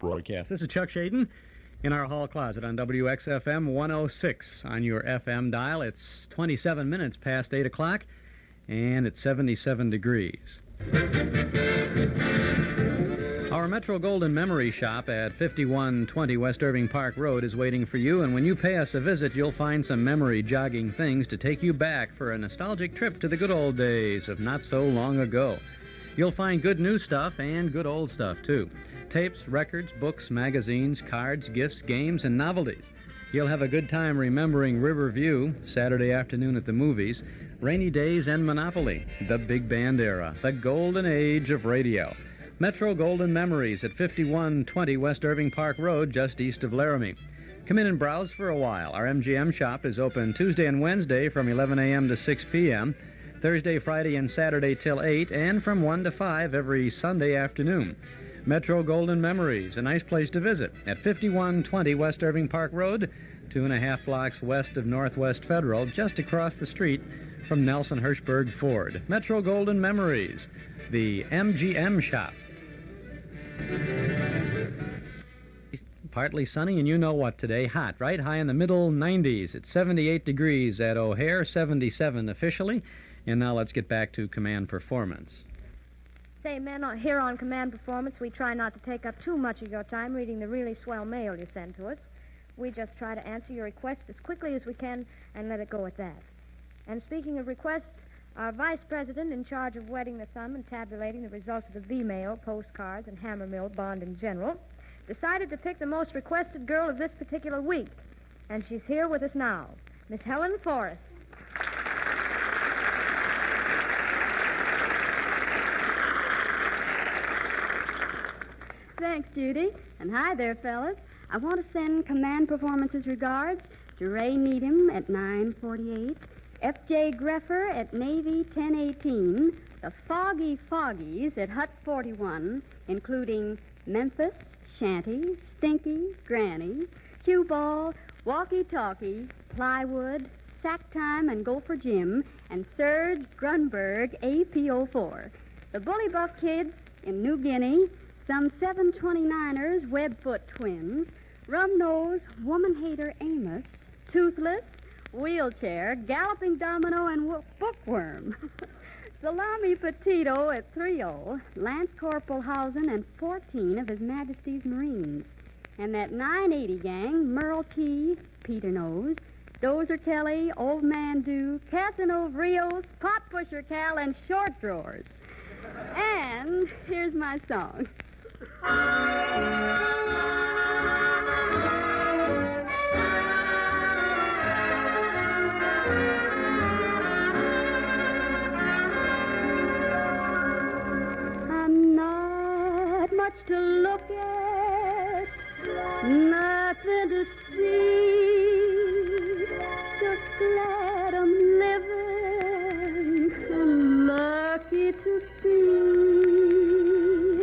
broadcast. This is Chuck Shaden in our hall closet on WXFM 106 on your FM dial. It's 27 minutes past 8 o'clock, and it's 77 degrees. Our Metro Golden Memory Shop at 5120 West Irving Park Road is waiting for you, and when you pay us a visit, you'll find some memory-jogging things to take you back for a nostalgic trip to the good old days of not so long ago. You'll find good new stuff and good old stuff, too. Tapes, records, books, magazines, cards, gifts, games, and novelties. You'll have a good time remembering Riverview, Saturday afternoon at the movies, Rainy Days, and Monopoly, the big band era, the golden age of radio. Metro Golden Memories at 5120 West Irving Park Road, just east of Laramie. Come in and browse for a while. Our MGM shop is open Tuesday and Wednesday from 11 a.m. to 6 p.m., Thursday, Friday, and Saturday till 8, and from 1 to 5 every Sunday afternoon. Metro Golden Memories, a nice place to visit at 5120 West Irving Park Road, 2.5 blocks west of Northwest Federal, just across the street from Nelson Hirschberg Ford. Metro Golden Memories, the MGM shop. Partly sunny, and you know what today. Hot, right? High in the middle 90s. It's 78 degrees at O'Hare, 77 officially. And now let's get back to Command Performance. Say, men, here on Command Performance, we try not to take up too much of your time reading the really swell mail you send to us. We just try to answer your requests as quickly as we can and let it go at that. And speaking of requests, our vice president in charge of wetting the thumb and tabulating the results of the V-mail, postcards, and hammer mill bond in general, decided to pick the most requested girl of this particular week. And she's here with us now, Miss Helen Forrest. Thanks, Judy. And hi there, fellas. I want to send Command Performance's regards to Ray Needham at 948, F.J. Greffer at Navy 1018, the Foggy Foggies at Hut 41, including Memphis, Shanty, Stinky, Granny, Cue Ball, Walkie Talkie, Plywood, Sack Time, and Gopher Jim, and Serge Grunberg, AP04. The Bully Buff Kids in New Guinea, some 729ers, Webfoot Twins, Rum Nose, Woman Hater Amos, Toothless, Wheelchair, Galloping Domino, and Bookworm. Salami Petito at 30, Lance Corporal Hausen, and 14 of His Majesty's Marines. And that 980 gang, Merle T, Peter Nose, Dozer Kelly, Old Man Do, Casanova Rios, Pot Pusher Cal, and Short Drawers. And here's my song. I'm not much to look at, nothing to see, just glad I'm living and lucky to be.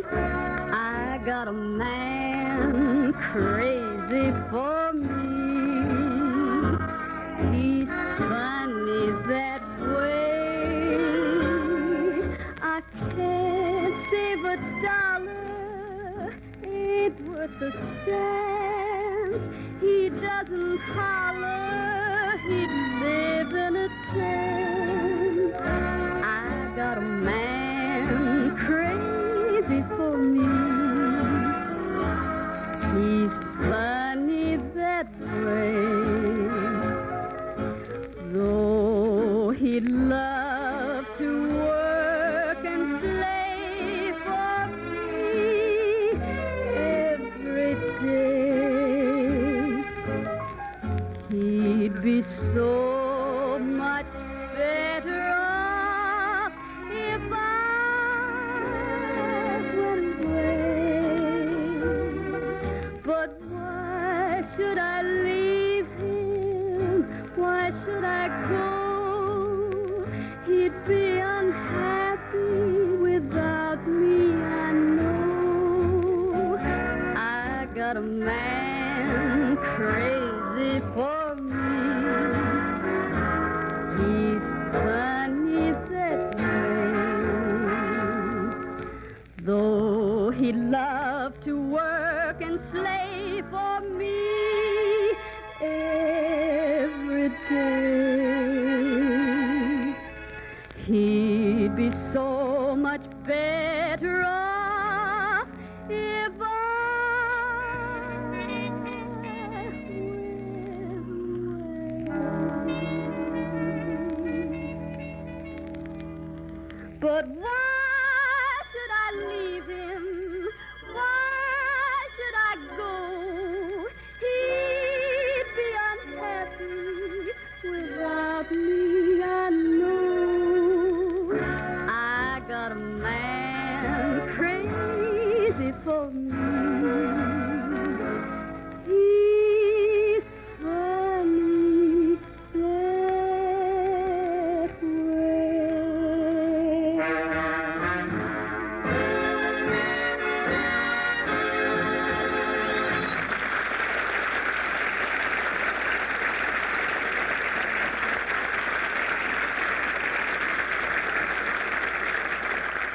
I got a man crazy for me. He's funny that way. I can't save a dollar, ain't worth a cent. He doesn't holler, he'd live in a tent. I got a man crazy for me. He's funny that way. Though he'd love to work and slave for me every day, he'd be so much better off if I went away. But why should I leave him? Why should I go? He'd be unhappy without me, I know. I got a man crazy for me. He's funny that way. Though he'd love to work and He'd be so much better off if But why should I leave him? Why should I go? He'd be unhappy without me, I know. I got a man crazy for me. He's funny that way.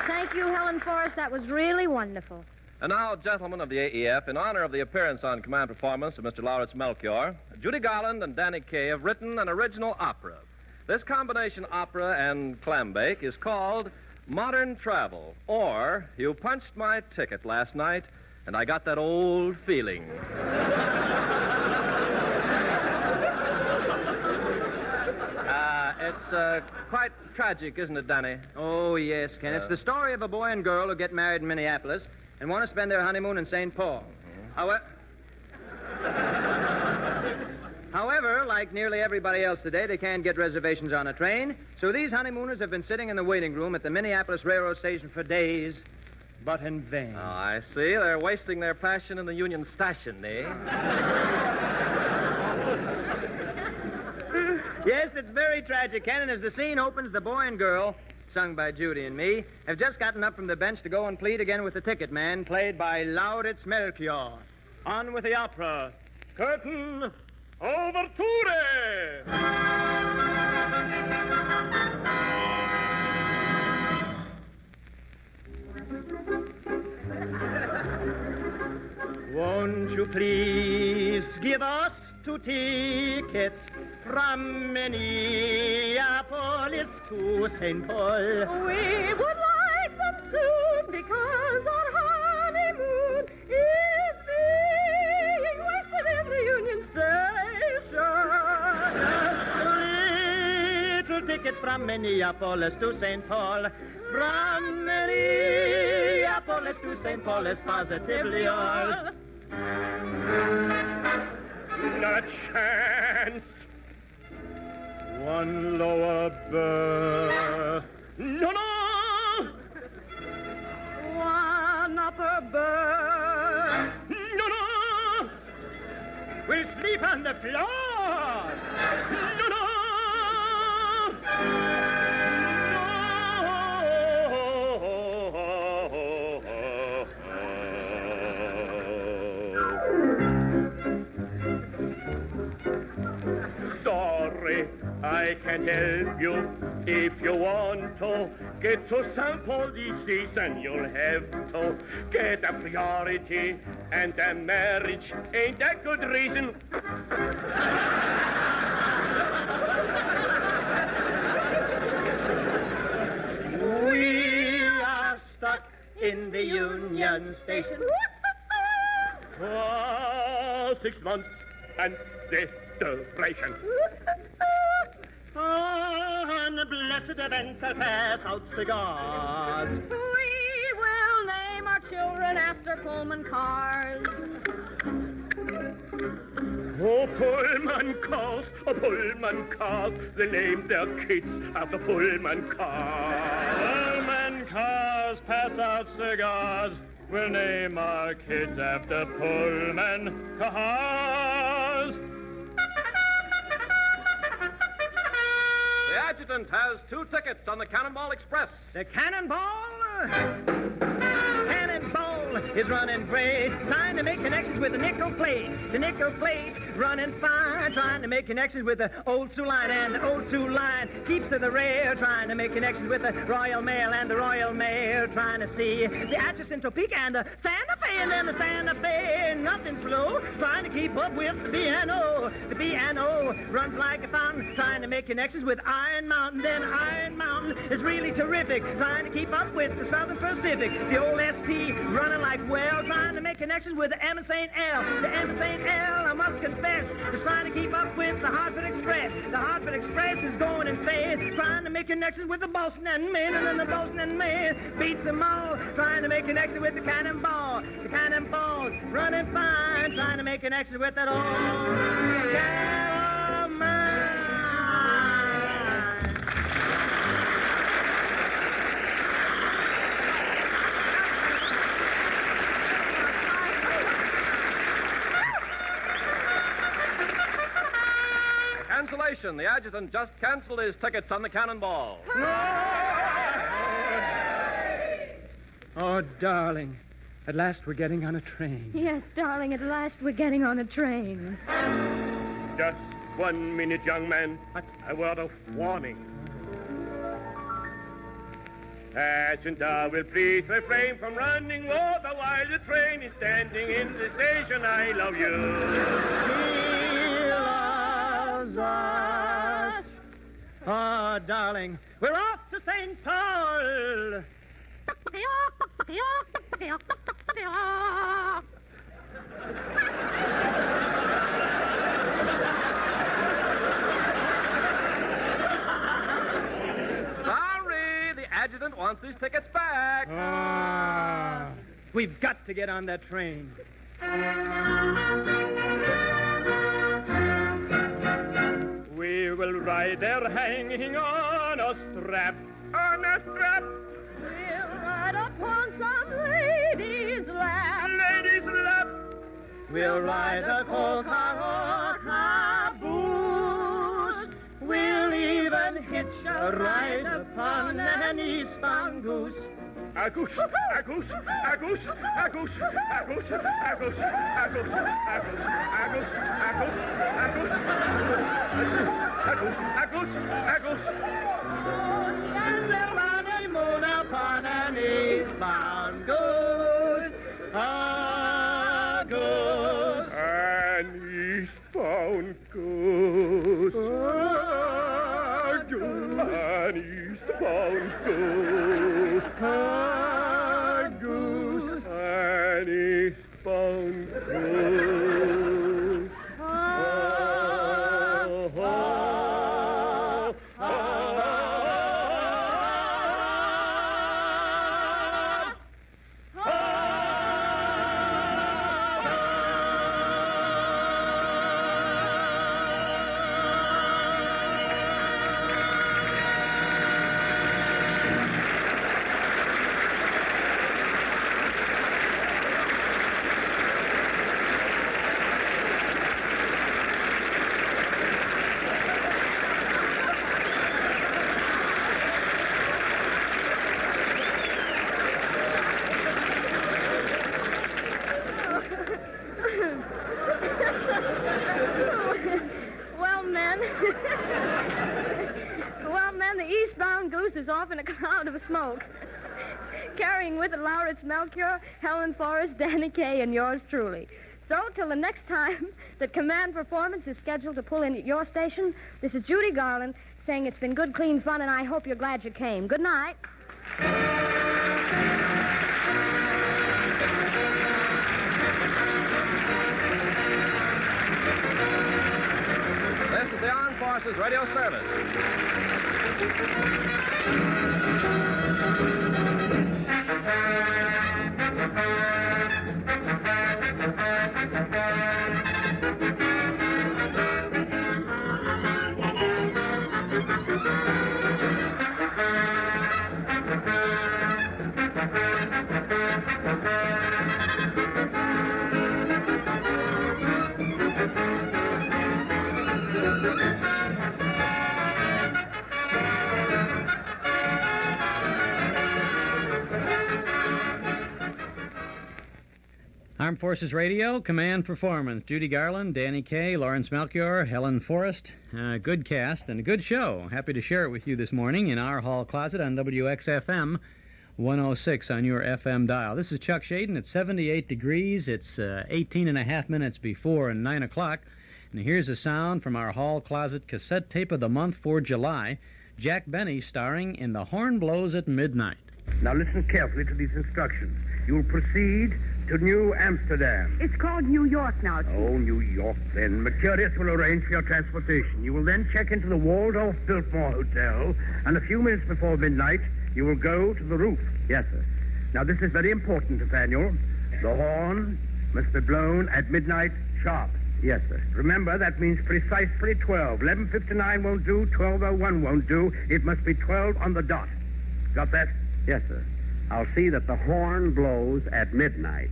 Thank you, Helen Forrest. That was really wonderful. And now, gentlemen of the AEF, in honor of the appearance on command performance of Mr. Lauritz Melchior, Judy Garland and Danny Kaye have written an original opera. This combination opera and clambake is called Modern Travel, or You Punched My Ticket Last Night, and I Got That Old Feeling. It's quite tragic, isn't it, Danny? Oh, yes, Ken. It's the story of a boy and girl who get married in Minneapolis and want to spend their honeymoon in St. Paul. However, like nearly everybody else today, they can't get reservations on a train, so these honeymooners have been sitting in the waiting room at the Minneapolis Railroad Station for days, but in vain. Oh, I see. They're wasting their passion in the Union Station, eh? Yes, it's very tragic, Ken, and as the scene opens, the boy and girl, sung by Judy and me, have just gotten up from the bench to go and plead again with the ticket man, played by Lauritz Melchior. On with the opera. Curtain, Overture! Won't you please give us 2 tickets from Minneapolis to St. Paul? We would like them soon because our honeymoon is being wasted in the Union Station. Little tickets from Minneapolis to St. Paul. From Minneapolis to St. Paul is positively all. Not chance. One lower berth. No, no! One upper berth. No, no! We'll sleep on the floor. No, no! I can help you if you want to. Get to St. Paul this season, you'll have to get a priority, and a marriage ain't that good reason. We are stuck in the Union Station for 6 months and desperation. Unblessed events shall pass out cigars. We will name our children after Pullman cars. Oh, Pullman cars, oh, Pullman cars. They named their kids after Pullman cars. Pullman cars pass out cigars. We'll name our kids after Pullman cars. The adjutant has 2 tickets on the Cannonball Express. The Cannonball? Cannonball is running great, trying to make connections with the nickel plate. The nickel plate running fine, trying to make connections with the old Sioux line, and the old Sioux line keeps to the rail, trying to make connections with the Royal Mail, and the Royal Mail trying to see the Atchison, Topeka, and the Santa Fe, and then the Santa Fe, nothing slow, trying to keep up with the B&O. The B&O runs like a fountain, trying to make connections with Iron Mountain, then Iron Mountain is really terrific. Trying to keep up with the Southern Pacific. The old SP running like well, trying to make connections with the M and St. L. The M and St. L, I must confess, is trying to keep up with the Hartford Express. The Hartford Express is going insane, trying to make connections with the Boston and Maine, and then the Boston and Maine beats them all, trying to make connections with the Cannonball. The Cannonball's running fine, trying to make connections with that old Cancellation. The adjutant just canceled his tickets on the Cannonball. Oh, darling. At last we're getting on a train. Yes, darling, at last we're getting on a train. Just 1 minute, young man. A word of warning. Agent, I will please refrain from running over while the train is standing in the station. I love you. He loves us. Oh, darling, we're off to St. Paul. Sorry, the adjutant wants his tickets back. We've got to get on that train. We will ride there hanging on a strap. On a strap. We'll ride upon some lady's lap. Ladies' lap. We'll ride the coal car or caboose. We'll even hitch a ride upon an eastbound goose. A goose, a goose, a goose, a goose, a goose, a goose, a goose, a goose, a goose, a goose, a goose, a goose. And the honeymoon upon an eastbound goose. A goose. An eastbound goose. A goose. An eastbound goose. A goose. An eastbound goose. Well, men, the eastbound goose is off in a cloud of smoke, carrying with it Lauritz, Melchior, Helen Forrest, Danny Kaye, and yours truly. So, till the next time that Command Performance is scheduled to pull in at your station, this is Judy Garland saying it's been good, clean fun, and I hope you're glad you came. Good night. This is the Armed Forces Radio Service. Armed Forces Radio, Command Performance. Judy Garland, Danny Kaye, Lawrence Melchior, Helen Forrest. Good cast and a good show. Happy to share it with you this morning in our hall closet on WXFM 106 on your FM dial. This is Chuck Shaden. It's 78 degrees. It's 18 and a half minutes before 9 o'clock. And here's a sound from our hall closet cassette tape of the month for July. Jack Benny starring in The Horn Blows at Midnight. Now listen carefully to these instructions. You'll proceed to New Amsterdam. It's called New York now, Chief. Oh, New York, then. Mercurius will arrange for your transportation. You will then check into the Waldorf Biltmore Hotel, and a few minutes before midnight, you will go to the roof. Yes, sir. Now, this is very important, Nathaniel. The horn must be blown at midnight sharp. Yes, sir. Remember, that means precisely 12. 11:59 won't do, 12:01 won't do. It must be 12 on the dot. Got that? Yes, sir. I'll see that the horn blows at midnight.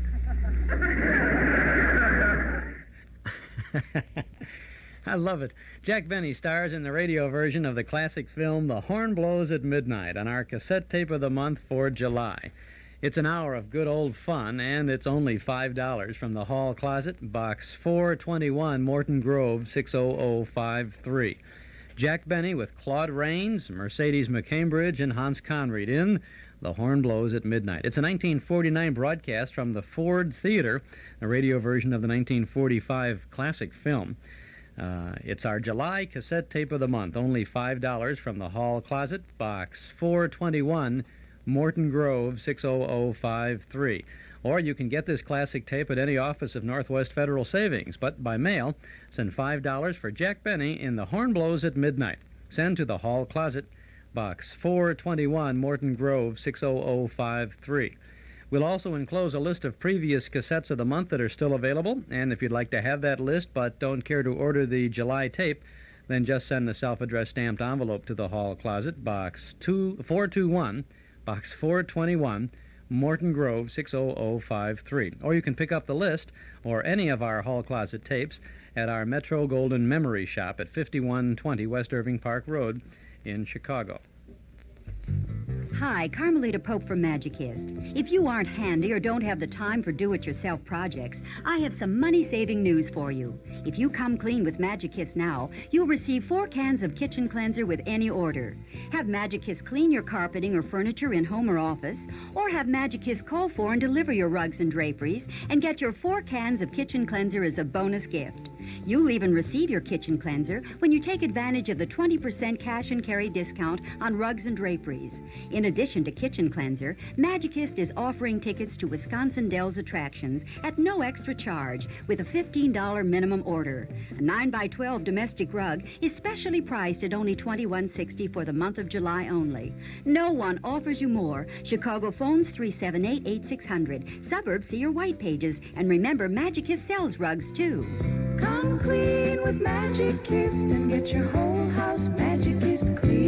I love it. Jack Benny stars in the radio version of the classic film The Horn Blows at Midnight on our cassette tape of the month for July. It's an hour of good old fun, and it's only $5 from the Hall Closet, Box 421, Morton Grove, 60053. Jack Benny with Claude Rains, Mercedes McCambridge, and Hans Conried in The Horn Blows at Midnight. It's a 1949 broadcast from the Ford Theater, a radio version of the 1945 classic film. It's our July cassette tape of the month, only $5 from the Hall Closet, Box 421, Morton Grove, 60053. Or you can get this classic tape at any office of Northwest Federal Savings, but by mail, send $5 for Jack Benny in The Horn Blows at Midnight. Send to the Hall Closet, Box 421, Morton Grove, 60053. We'll also enclose a list of previous cassettes of the month that are still available, and if you'd like to have that list but don't care to order the July tape, then just send the self-addressed stamped envelope to the Hall Closet, Box 421, Box 421, Morton Grove, 60053. Or you can pick up the list or any of our Hall Closet tapes at our Metro Golden Memory Shop at 5120 West Irving Park Road in Chicago. Hi, Carmelita Pope from Magicist. If you aren't handy or don't have the time for do-it-yourself projects, I have some money-saving news for you. If you come clean with Magicist now, you'll receive 4 cans of kitchen cleanser with any order. Have Magicist clean your carpeting or furniture in home or office, or have Magicist call for and deliver your rugs and draperies, and get your 4 cans of kitchen cleanser as a bonus gift. You'll even receive your kitchen cleanser when you take advantage of the 20% cash and carry discount on rugs and draperies. In addition to kitchen cleanser, Magicist is offering tickets to Wisconsin Dells attractions at no extra charge with a $15 minimum order. A 9x12 domestic rug is specially priced at only $21.60 for the month of July only. No one offers you more. Chicago phones 378-8600. Suburbs see your white pages. And remember, Magicist sells rugs, too. Come clean with Magicist and get your whole house Magicist clean.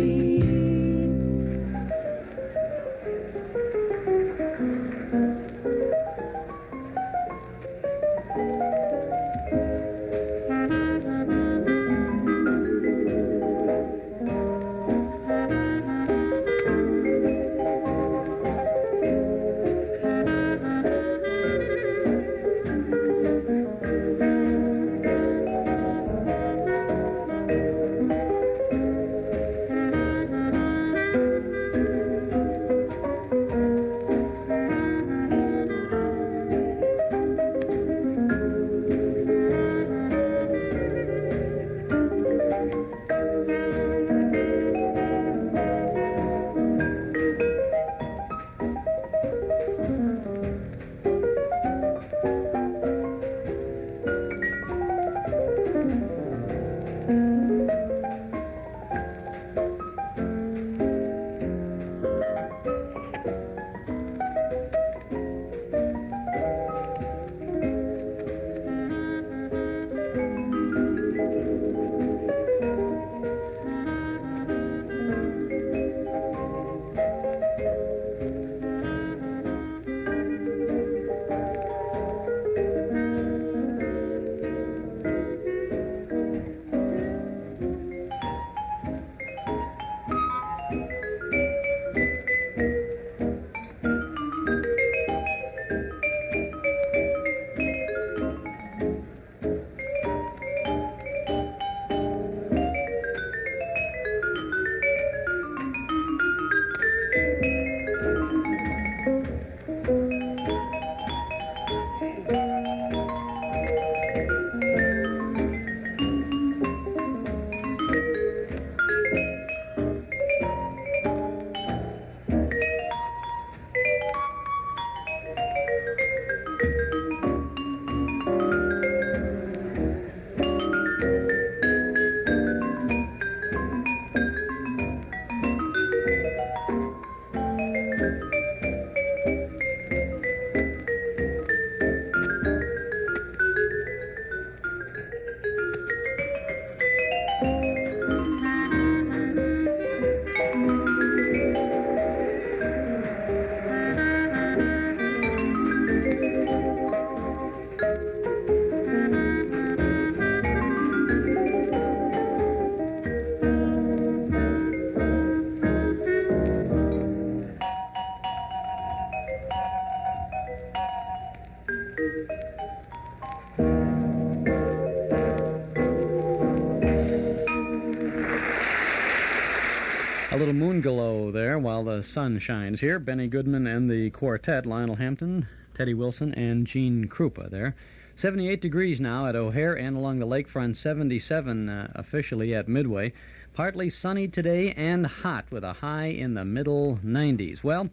little moon glow there while the sun shines here. Benny Goodman and the quartet, Lionel Hampton, Teddy Wilson, and Gene Krupa there. 78 degrees now at O'Hare and along the lakefront, 77 officially at Midway. Partly sunny today and hot with a high in the middle 90s. Well,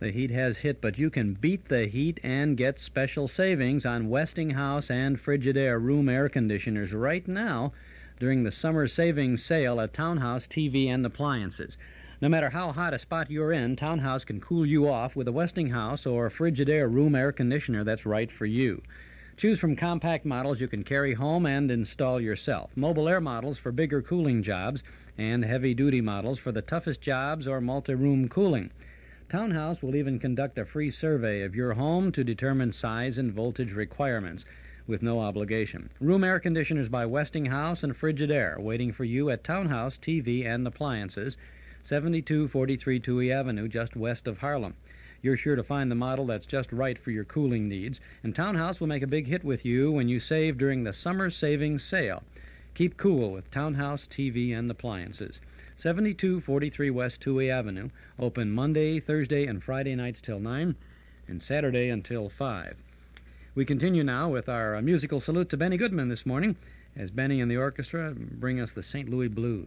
the heat has hit, but you can beat the heat and get special savings on Westinghouse and Frigidaire room air conditioners right now during the summer savings sale at Townhouse TV and Appliances. No matter how hot a spot you're in, Townhouse can cool you off with a Westinghouse or Frigidaire room air conditioner that's right for you. Choose from compact models you can carry home and install yourself, mobile air models for bigger cooling jobs, and heavy-duty models for the toughest jobs or multi-room cooling. Townhouse will even conduct a free survey of your home to determine size and voltage requirements with no obligation. Room air conditioners by Westinghouse and Frigidaire waiting for you at Townhouse TV and Appliances, 7243 Touhy Avenue, just west of Harlem. You're sure to find the model that's just right for your cooling needs, and Townhouse will make a big hit with you when you save during the summer savings sale. Keep cool with Townhouse TV and Appliances. 7243 West Touhy Avenue, open Monday, Thursday, and Friday nights till 9, and Saturday until 5. We continue now with our musical salute to Benny Goodman this morning, as Benny and the orchestra bring us the St. Louis Blues.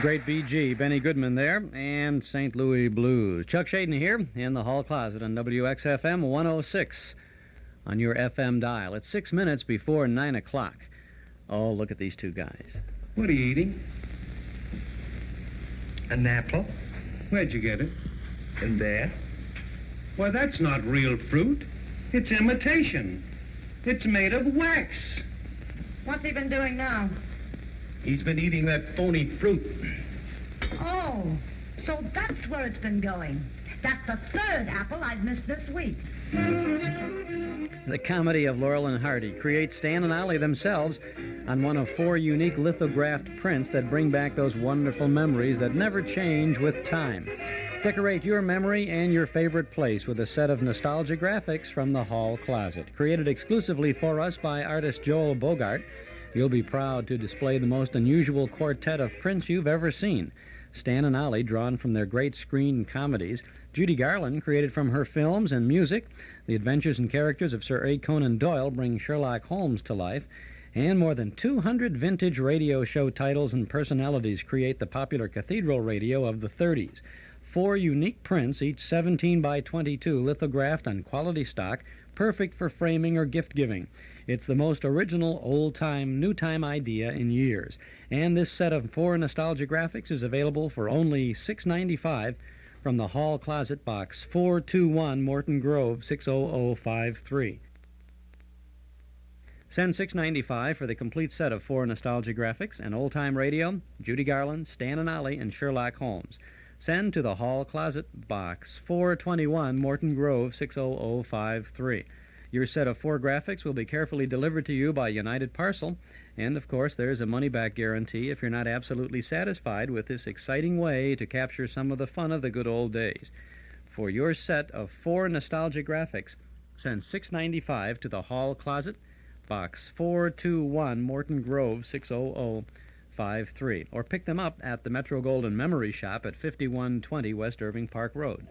great BG, Benny Goodman there, and St. Louis Blues. Chuck Shaden here in the hall closet on WXFM 106 on your FM dial. It's 6 minutes before 9 o'clock. Oh, look at these two guys. What are you eating? An apple. Where'd you get it? In there. Why, that's not real fruit. It's imitation. It's made of wax. What's he been doing now? He's been eating that phony fruit. Oh, so that's where it's been going. That's the third apple I've missed this week. The comedy of Laurel and Hardy creates Stan and Ollie themselves on one of 4 unique lithographed prints that bring back those wonderful memories that never change with time. Decorate your memory and your favorite place with a set of nostalgia graphics from the hall closet. Created exclusively for us by artist Joel Bogart, you'll be proud to display the most unusual quartet of prints you've ever seen. Stan and Ollie, drawn from their great screen comedies. Judy Garland, created from her films and music. The adventures and characters of Sir A. Conan Doyle bring Sherlock Holmes to life. And more than 200 vintage radio show titles and personalities create the popular cathedral radio of the 30s. 4 unique prints, each 17 by 22, lithographed on quality stock, perfect for framing or gift-giving. It's the most original old-time, new-time idea in years. And this set of 4 nostalgia graphics is available for only $6.95 from the Hall Closet Box 421, Morton Grove, 60053. Send $6.95 for the complete set of 4 nostalgia graphics and old-time radio, Judy Garland, Stan and Ollie, and Sherlock Holmes. Send to the Hall Closet Box 421, Morton Grove, 60053. Your set of 4 graphics will be carefully delivered to you by United Parcel, and of course there's a money-back guarantee if you're not absolutely satisfied with this exciting way to capture some of the fun of the good old days. For your set of 4 nostalgia graphics, send $6.95 to the Hall Closet, Box 421, Morton Grove, 60053, or pick them up at the Metro Golden Memory Shop at 5120 West Irving Park Road.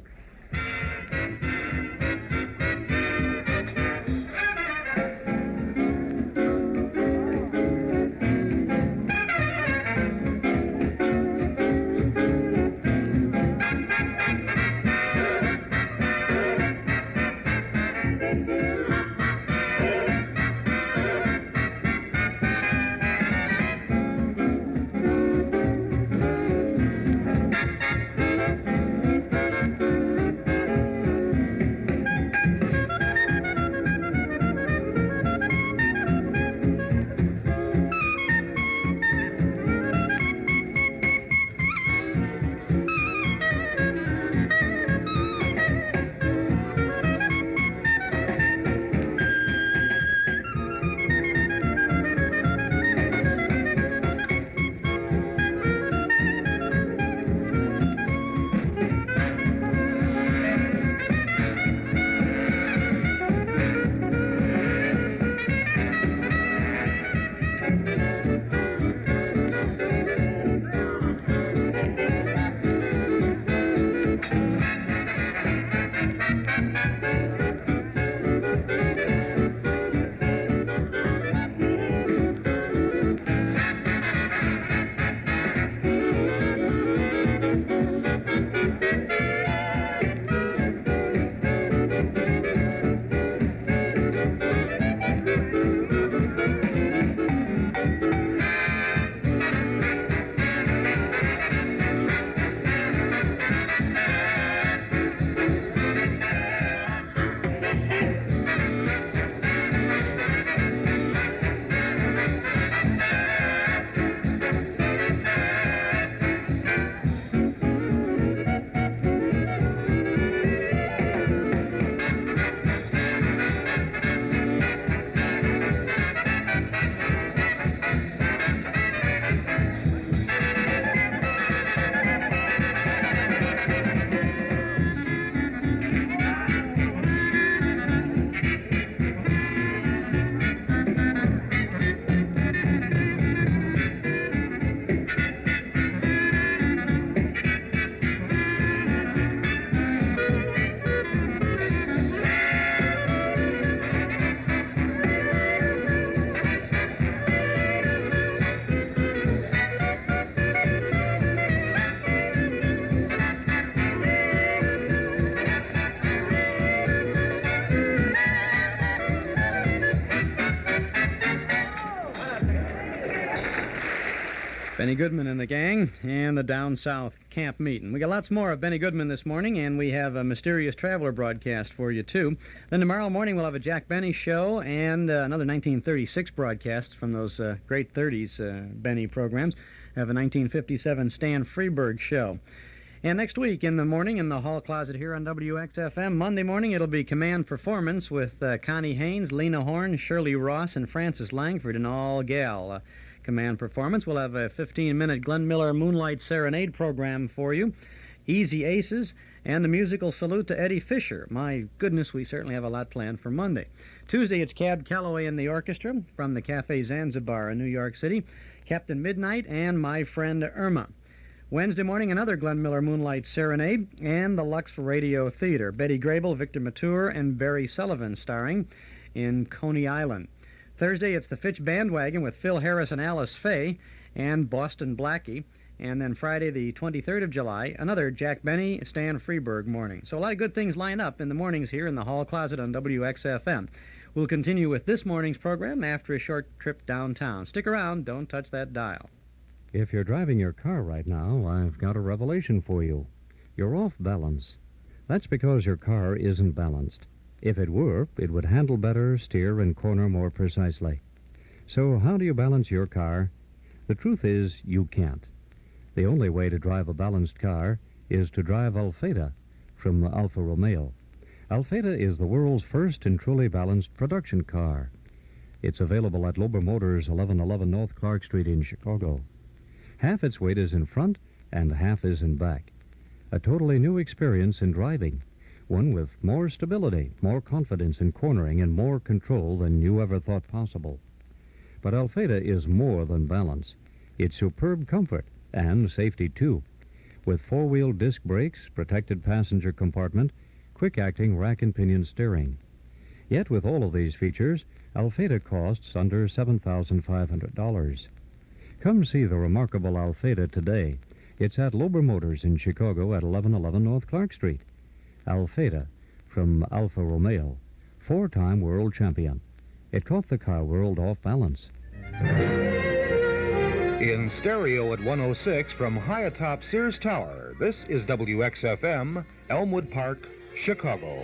Benny Goodman and the gang, and the Down South camp meeting. We got lots more of Benny Goodman this morning, and we have a Mysterious Traveler broadcast for you, too. Then tomorrow morning we'll have a Jack Benny show and another 1936 broadcast from those great 30s Benny programs. Have a 1957 Stan Freberg show. And next week in the morning in the hall closet here on WXFM, Monday morning it'll be Command Performance with Connie Haynes, Lena Horne, Shirley Ross, and Frances Langford, an all-gal Command Performance. We'll have a 15-minute Glenn Miller Moonlight Serenade program for you, Easy Aces, and the musical salute to Eddie Fisher. My goodness, we certainly have a lot planned for Monday. Tuesday, it's Cab Calloway and the orchestra from the Cafe Zanzibar in New York City, Captain Midnight, and my friend Irma. Wednesday morning, another Glenn Miller Moonlight Serenade, and the Lux Radio Theater. Betty Grable, Victor Mature, and Barry Sullivan starring in Coney Island. Thursday, it's the Fitch Bandwagon with Phil Harris and Alice Faye and Boston Blackie. And then Friday, the 23rd of July, another Jack Benny, Stan Freberg morning. So a lot of good things line up in the mornings here in the hall closet on WXFM. We'll continue with this morning's program after a short trip downtown. Stick around. Don't touch that dial. If you're driving your car right now, I've got a revelation for you. You're off balance. That's because your car isn't balanced. If it were, it would handle better, steer, and corner more precisely. So how do you balance your car? The truth is, you can't. The only way to drive a balanced car is to drive Alfeda from Alfa Romeo. Alfeda is the world's first and truly balanced production car. It's available at Lober Motors, 1111 North Clark Street in Chicago. Half its weight is in front and half is in back. A totally new experience in driving. One with more stability, more confidence in cornering, and more control than you ever thought possible. But Alfeda is more than balance. It's superb comfort and safety, too. With four-wheel disc brakes, protected passenger compartment, quick-acting rack and pinion steering. Yet with all of these features, Alfeda costs under $7,500. Come see the remarkable Alfeda today. It's at Lober Motors in Chicago at 1111 North Clark Street. Alfeda from Alfa Romeo, four-time world champion. It caught the car world off balance. In stereo at 106 from high atop Sears Tower, this is WXFM, Elmwood Park, Chicago.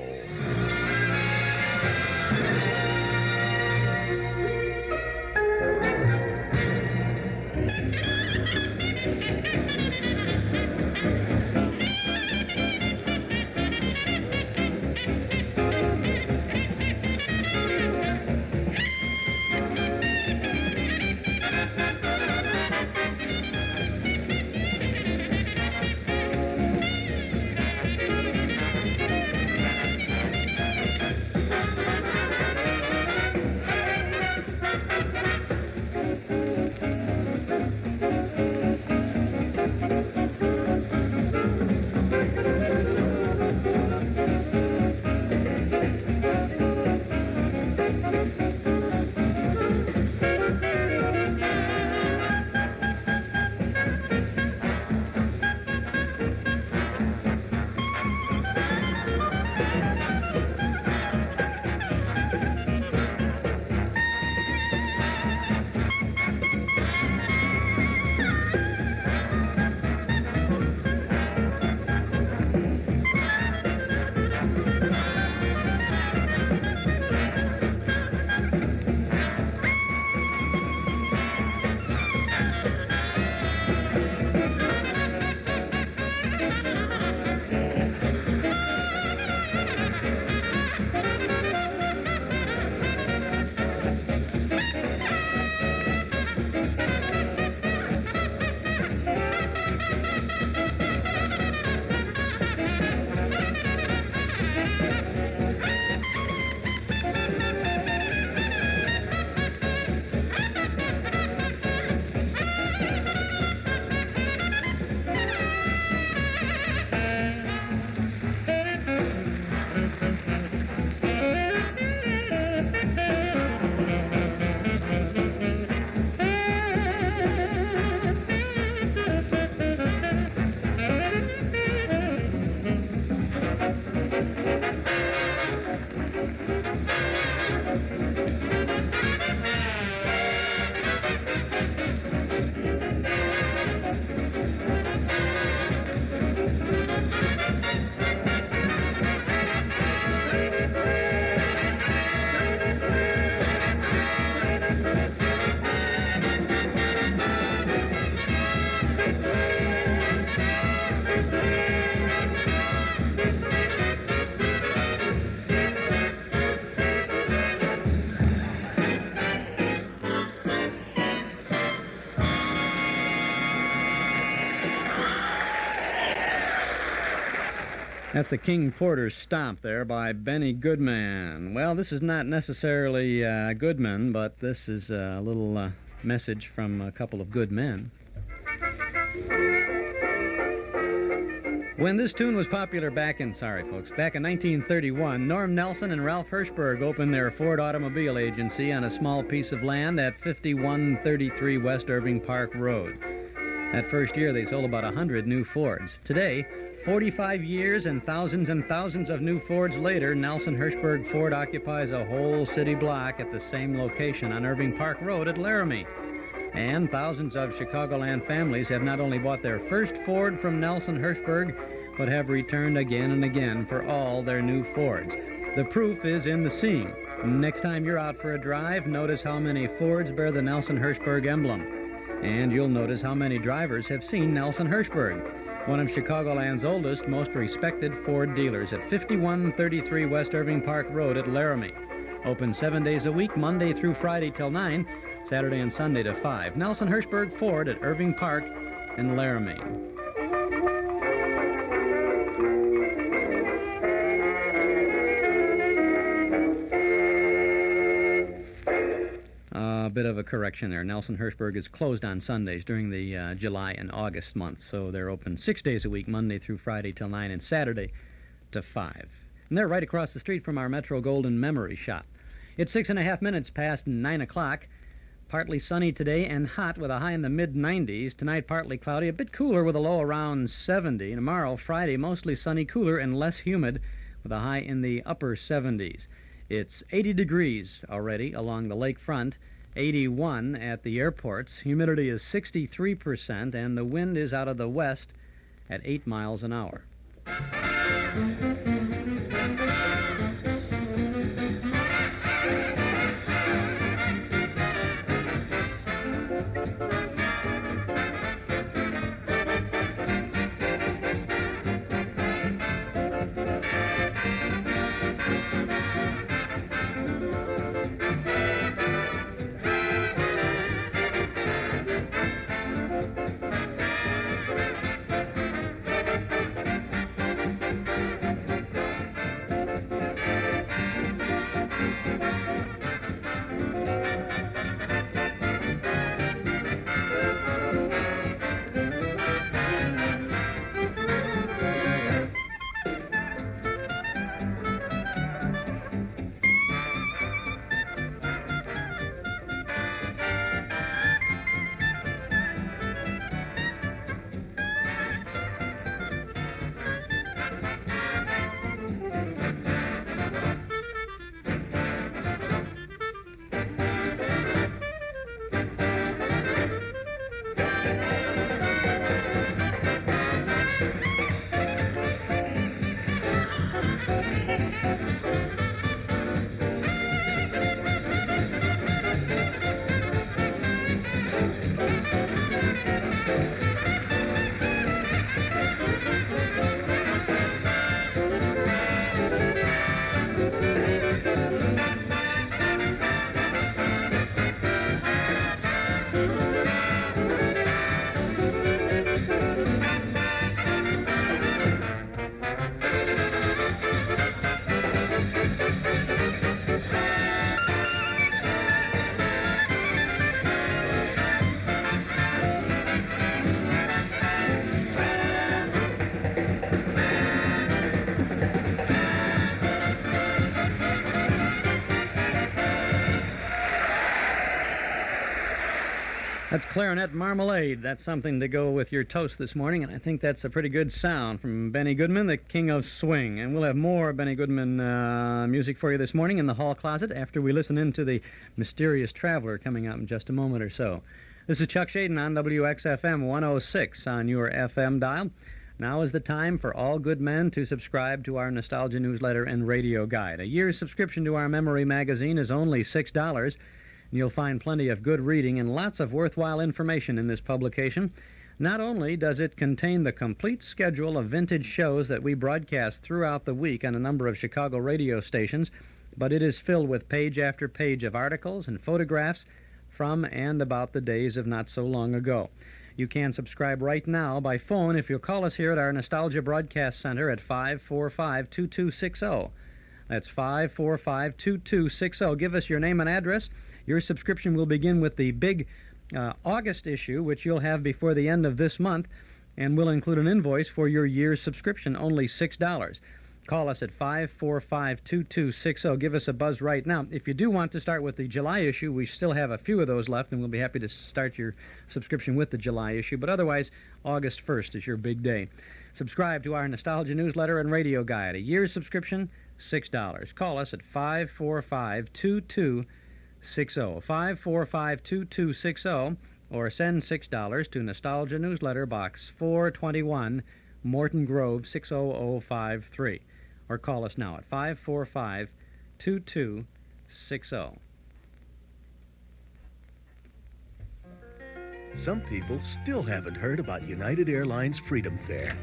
That's the King Porter's Stomp there by Benny Goodman. Well, this is not necessarily Goodman, but this is a little message from a couple of good men. When this tune was popular back in 1931, Norm Nelson and Ralph Hirschberg opened their Ford Automobile Agency on a small piece of land at 5133 West Irving Park Road. That first year, they sold about 100 new Fords. Today, 45 years and thousands of new Fords later, Nelson Hirschberg Ford occupies a whole city block at the same location on Irving Park Road at Laramie. And thousands of Chicagoland families have not only bought their first Ford from Nelson Hirschberg, but have returned again and again for all their new Fords. The proof is in the seeing. Next time you're out for a drive, notice how many Fords bear the Nelson Hirschberg emblem. And you'll notice how many drivers have seen Nelson Hirschberg, one of Chicagoland's oldest, most respected Ford dealers at 5133 West Irving Park Road at Laramie. Open 7 days a week, Monday through Friday till 9, Saturday and Sunday to 5. Nelson Hirschberg Ford at Irving Park in Laramie. A bit of a correction there. Nelson Hirschberg is closed on Sundays during the July and August months, so they're open 6 days a week, Monday through Friday till 9 and Saturday to 5. And they're right across the street from our Metro Golden Memory Shop. It's 6.5 minutes past 9 o'clock. Partly sunny today and hot with a high in the mid-90s. Tonight, partly cloudy, a bit cooler with a low around 70. Tomorrow, Friday, mostly sunny, cooler, and less humid with a high in the upper 70s. It's 80 degrees already along the lakefront, 81 at the airports. Humidity is 63%, and the wind is out of the west at 8 miles an hour. That's Clarinet Marmalade. That's something to go with your toast this morning, and I think that's a pretty good sound from Benny Goodman, the king of swing. And we'll have more Benny Goodman music for you this morning in the hall closet after we listen into the Mysterious Traveler coming up in just a moment or so. This is Chuck Shaden on WXFM 106 on your FM dial. Now is the time for all good men to subscribe to our Nostalgia Newsletter and Radio Guide. A year's subscription to our memory magazine is only $6. You'll find plenty of good reading and lots of worthwhile information in this publication. Not only does it contain the complete schedule of vintage shows that we broadcast throughout the week on a number of Chicago radio stations, but it is filled with page after page of articles and photographs from and about the days of not so long ago. You can subscribe right now by phone if you'll call us here at our Nostalgia Broadcast Center at 545-2260. That's 545-2260. Give us your name and address. Your subscription will begin with the big August issue, which you'll have before the end of this month, and will include an invoice for your year's subscription, only $6. Call us at 545-2260. Give us a buzz right now. If you do want to start with the July issue, we still have a few of those left, and we'll be happy to start your subscription with the July issue. But otherwise, August 1st is your big day. Subscribe to our Nostalgia newsletter and radio guide. A year's subscription, $6. Call us at 545-2260. 545-2260, or send $6 to Nostalgia Newsletter Box 421, Morton Grove 60053. Or call us now at 545-2260. Some people still haven't heard about United Airlines Freedom Fair.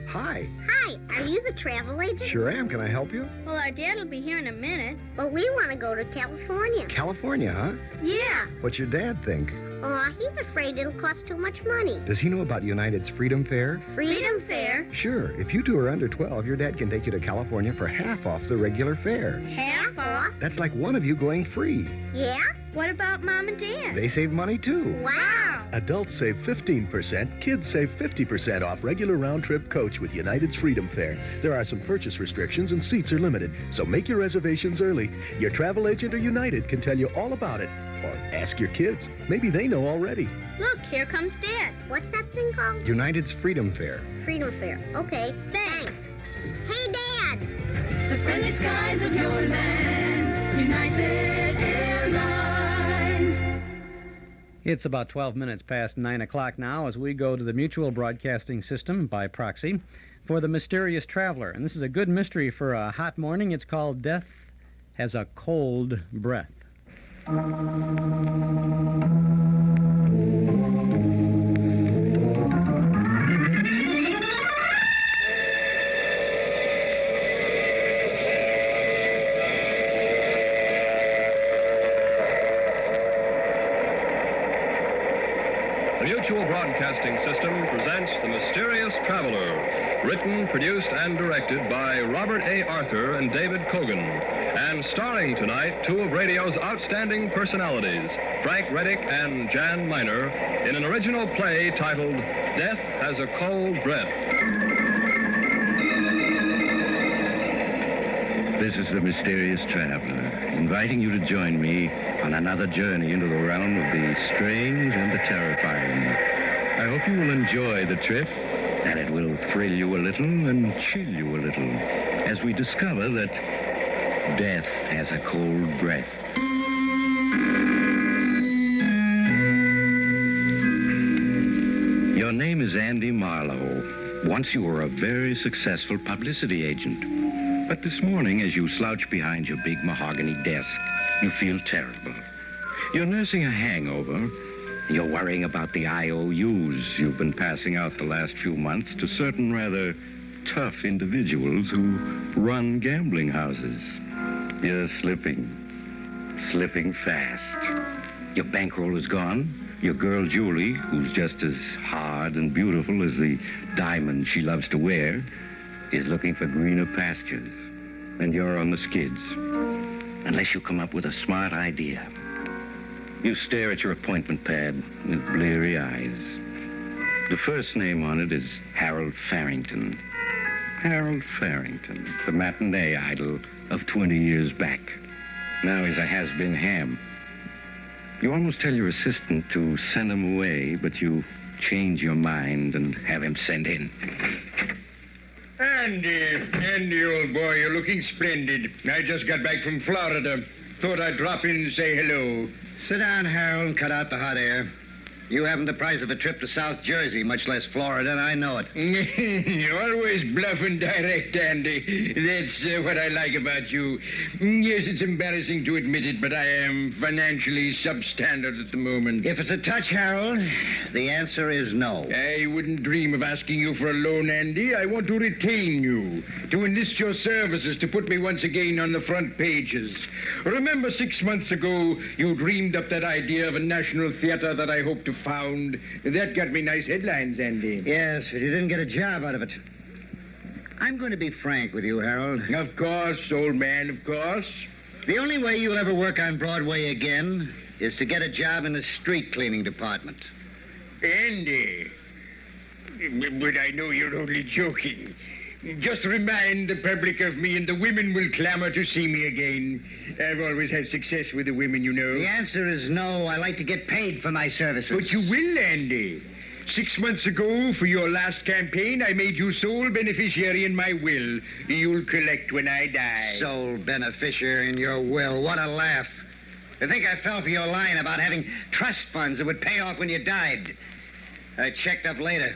Hi. Hi, are you the travel agent? Sure am. Can I help you? Well, our dad will be here in a minute, but we want to go to California. California, huh? Yeah. What's your dad think? Oh, he's afraid it'll cost too much money. Does he know about United's Freedom Fair? Freedom Fair? Sure. If you two are under 12, your dad can take you to California for half off the regular fare. Half off? That's like one of you going free. Yeah? What about Mom and Dad? They save money, too. Wow. Adults save 15%, kids save 50% off regular round-trip coach with United's Freedom Fair. There are some purchase restrictions and seats are limited, so make your reservations early. Your travel agent or United can tell you all about it. Or ask your kids. Maybe they know already. Look, here comes Dad. What's that thing called? United's Freedom Fair. Freedom Fair. Okay, thanks. Hey, Dad! The friendly skies of your land, United Airlines. It's about 12 minutes past 9 o'clock now as we go to the Mutual Broadcasting System by proxy for The Mysterious Traveler. And this is a good mystery for a hot morning. It's called Death Has a Cold Breath. The Mutual Broadcasting System presents The Mysterious Traveler, written, produced, and directed by Robert A. Arthur and David Cogan, and starring tonight two of radio's outstanding personalities, Frank Reddick and Jan Miner, in an original play titled Death Has a Cold Breath. This is the Mysterious Traveler, inviting you to join me on another journey into the realm of the strange and the terrifying. I hope you will enjoy the trip, that it will thrill you a little and chill you a little, as we discover that death has a cold breath. Your name is Andy Marlowe. Once you were a very successful publicity agent. But this morning, as you slouch behind your big mahogany desk, you feel terrible. You're nursing a hangover. You're worrying about the IOUs you've been passing out the last few months to certain rather tough individuals who run gambling houses. You're slipping fast. Your bankroll is gone. Your girl Judy, who's just as hard and beautiful as the diamond she loves to wear, is looking for greener pastures, and you're on the skids, unless you come up with a smart idea. You stare at your appointment pad with bleary eyes. The first name on it is Harold Farrington. Harold Farrington, the matinee idol of 20 years back. Now he's a has-been ham. You almost tell your assistant to send him away, but you change your mind and have him sent in. Andy, old boy, you're looking splendid. I just got back from Florida. Thought I'd drop in and say hello. Sit down, Harold, and cut out the hot air. You haven't the price of a trip to South Jersey, much less Florida, and I know it. Always bluff and direct, Andy. That's what I like about you. Yes, it's embarrassing to admit it, but I am financially substandard at the moment. If it's a touch, Harold, the answer is no. I wouldn't dream of asking you for a loan, Andy. I want to retain you, to enlist your services, to put me once again on the front pages. Remember 6 months ago, you dreamed up that idea of a national theater that I hope to found. That got me nice headlines, Andy. Yes, but you didn't get a job out of it. I'm going to be frank with you, Harold. Of course, old man, of course. The only way you'll ever work on Broadway again is to get a job in the street cleaning department. Andy. But I know you're only joking. Just remind the public of me and the women will clamor to see me again. I've always had success with the women, you know. The answer is no. I like to get paid for my services. But you will, Andy. 6 months ago, for your last campaign, I made you sole beneficiary in my will. You'll collect when I die. Sole beneficiary in your will. What a laugh. I think I fell for your line about having trust funds that would pay off when you died. I checked up later.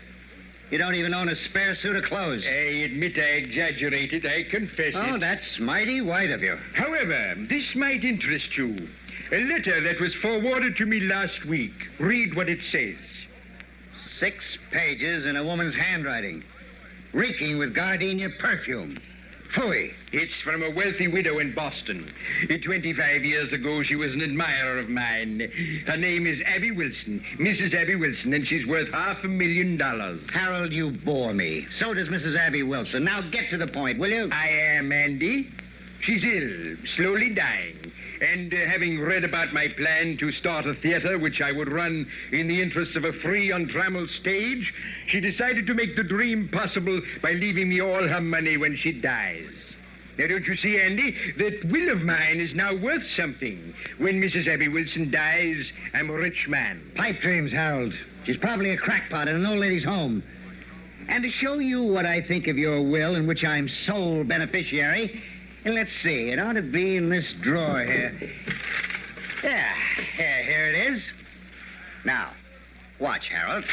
You don't even own a spare suit of clothes. I admit I exaggerated. I confess it. Oh, that's mighty white of you. However, this might interest you. A letter that was forwarded to me last week. Read what it says. 6 pages in a woman's handwriting, reeking with gardenia perfume. Phooey. It's from a wealthy widow in Boston. 25 years ago, she was an admirer of mine. Her name is Abby Wilson, Mrs. Abby Wilson, and she's worth $500,000. Harold, you bore me. So does Mrs. Abby Wilson. Now get to the point, will you? I am, Andy. She's ill, slowly dying. And having read about my plan to start a theater, which I would run in the interests of a free, untrammeled stage, she decided to make the dream possible by leaving me all her money when she dies. Now, don't you see, Andy, that will of mine is now worth something. When Mrs. Abby Wilson dies, I'm a rich man. Pipe dreams, Harold. She's probably a crackpot in an old lady's home. And to show you what I think of your will, in which I'm sole beneficiary... And let's see, it ought to be in this drawer here. Yeah, here it is. Now, watch, Harold.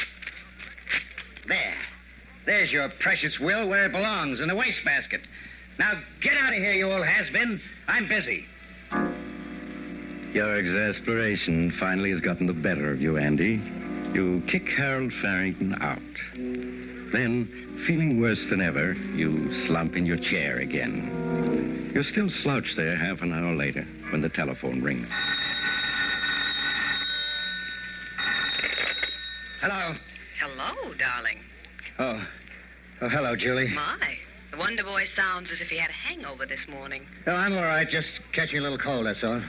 There's your precious will where it belongs, in the wastebasket. Now, get out of here, you old has-been. I'm busy. Your exasperation finally has gotten the better of you, Andy. You kick Harold Farrington out. Then, feeling worse than ever, you slump in your chair again. You're still slouched there half an hour later when the telephone rings. Hello. Hello, darling. Oh, hello, Julie. My, the Wonder Boy sounds as if he had a hangover this morning. Oh, I'm all right. Just catching a little cold, that's all.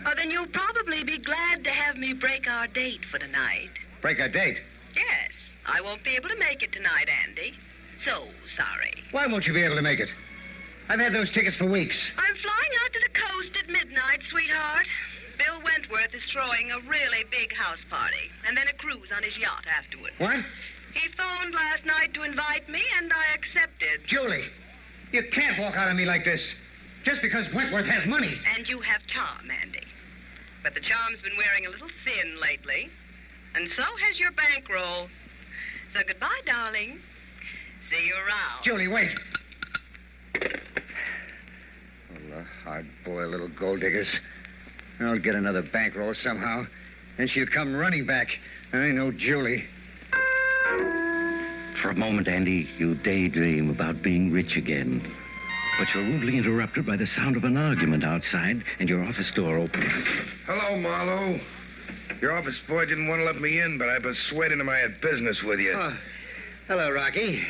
Oh, then you'll probably be glad to have me break our date for tonight. Break our date? Yes. I won't be able to make it tonight, Andy. So sorry. Why won't you be able to make it? I've had those tickets for weeks. I'm flying out to the coast at midnight, sweetheart. Bill Wentworth is throwing a really big house party, and then a cruise on his yacht afterward. What? He phoned last night to invite me, and I accepted. Julie, you can't walk out on me like this. Just because Wentworth has money. And you have charm, Andy. But the charm's been wearing a little thin lately. And so has your bankroll. So goodbye, darling. See you around. Julie, wait. Oh, the hard-boiled little gold diggers. I'll get another bankroll somehow. And she'll come running back. I know Julie. For a moment, Andy, you daydream about being rich again. But you're rudely interrupted by the sound of an argument outside and your office door opens. Hello, Marlowe. Your office boy didn't want to let me in, but I persuaded him I had business with you. Oh, hello, Rocky.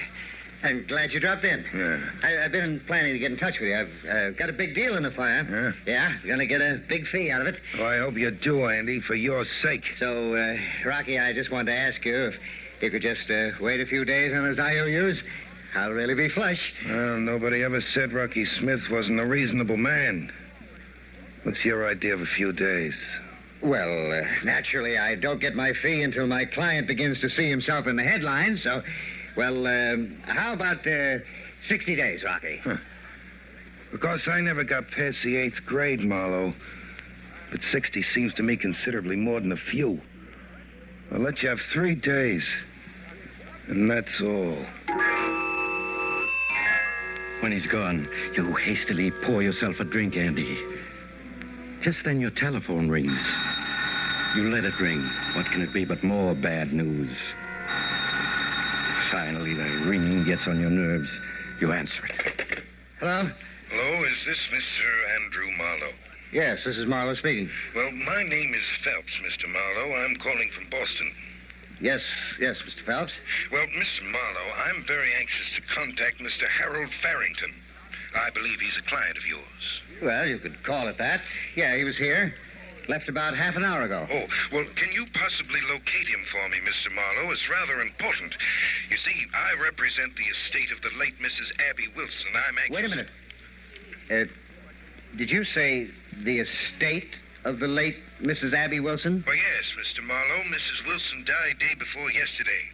I'm glad you dropped in. Yeah. I've been planning to get in touch with you. I've got a big deal in the fire. Yeah, gonna get a big fee out of it. Oh, I hope you do, Andy, for your sake. So, Rocky, I just wanted to ask you if you could just wait a few days on those IOUs. I'll really be flush. Well, nobody ever said Rocky Smith wasn't a reasonable man. What's your idea of a few days? Well, naturally, I don't get my fee until my client begins to see himself in the headlines, so... Well, how about 60 days, Rocky? Huh. Because I never got past the 8th grade, Marlowe. But 60 seems to me considerably more than a few. I'll let you have 3 days. And that's all. When he's gone, you hastily pour yourself a drink, Andy. Just then your telephone rings. You let it ring. What can it be but more bad news? Finally, the ringing gets on your nerves. You answer it. Hello? Hello, is this Mr. Andrew Marlowe? Yes, this is Marlowe speaking. Well, my name is Phelps, Mr. Marlowe. I'm calling from Boston. Yes, Mr. Phelps. Well, Mr. Marlowe, I'm very anxious to contact Mr. Harold Farrington. I believe he's a client of yours. Well, you could call it that. Yeah, he was here. Left about half an hour ago. Oh, well, can you possibly locate him for me, Mr. Marlowe? It's rather important. You see, I represent the estate of the late Mrs. Abby Wilson. I'm anxious... Wait a minute. Did you say the estate of the late Mrs. Abby Wilson? Oh, yes, Mr. Marlowe. Mrs. Wilson died day before yesterday.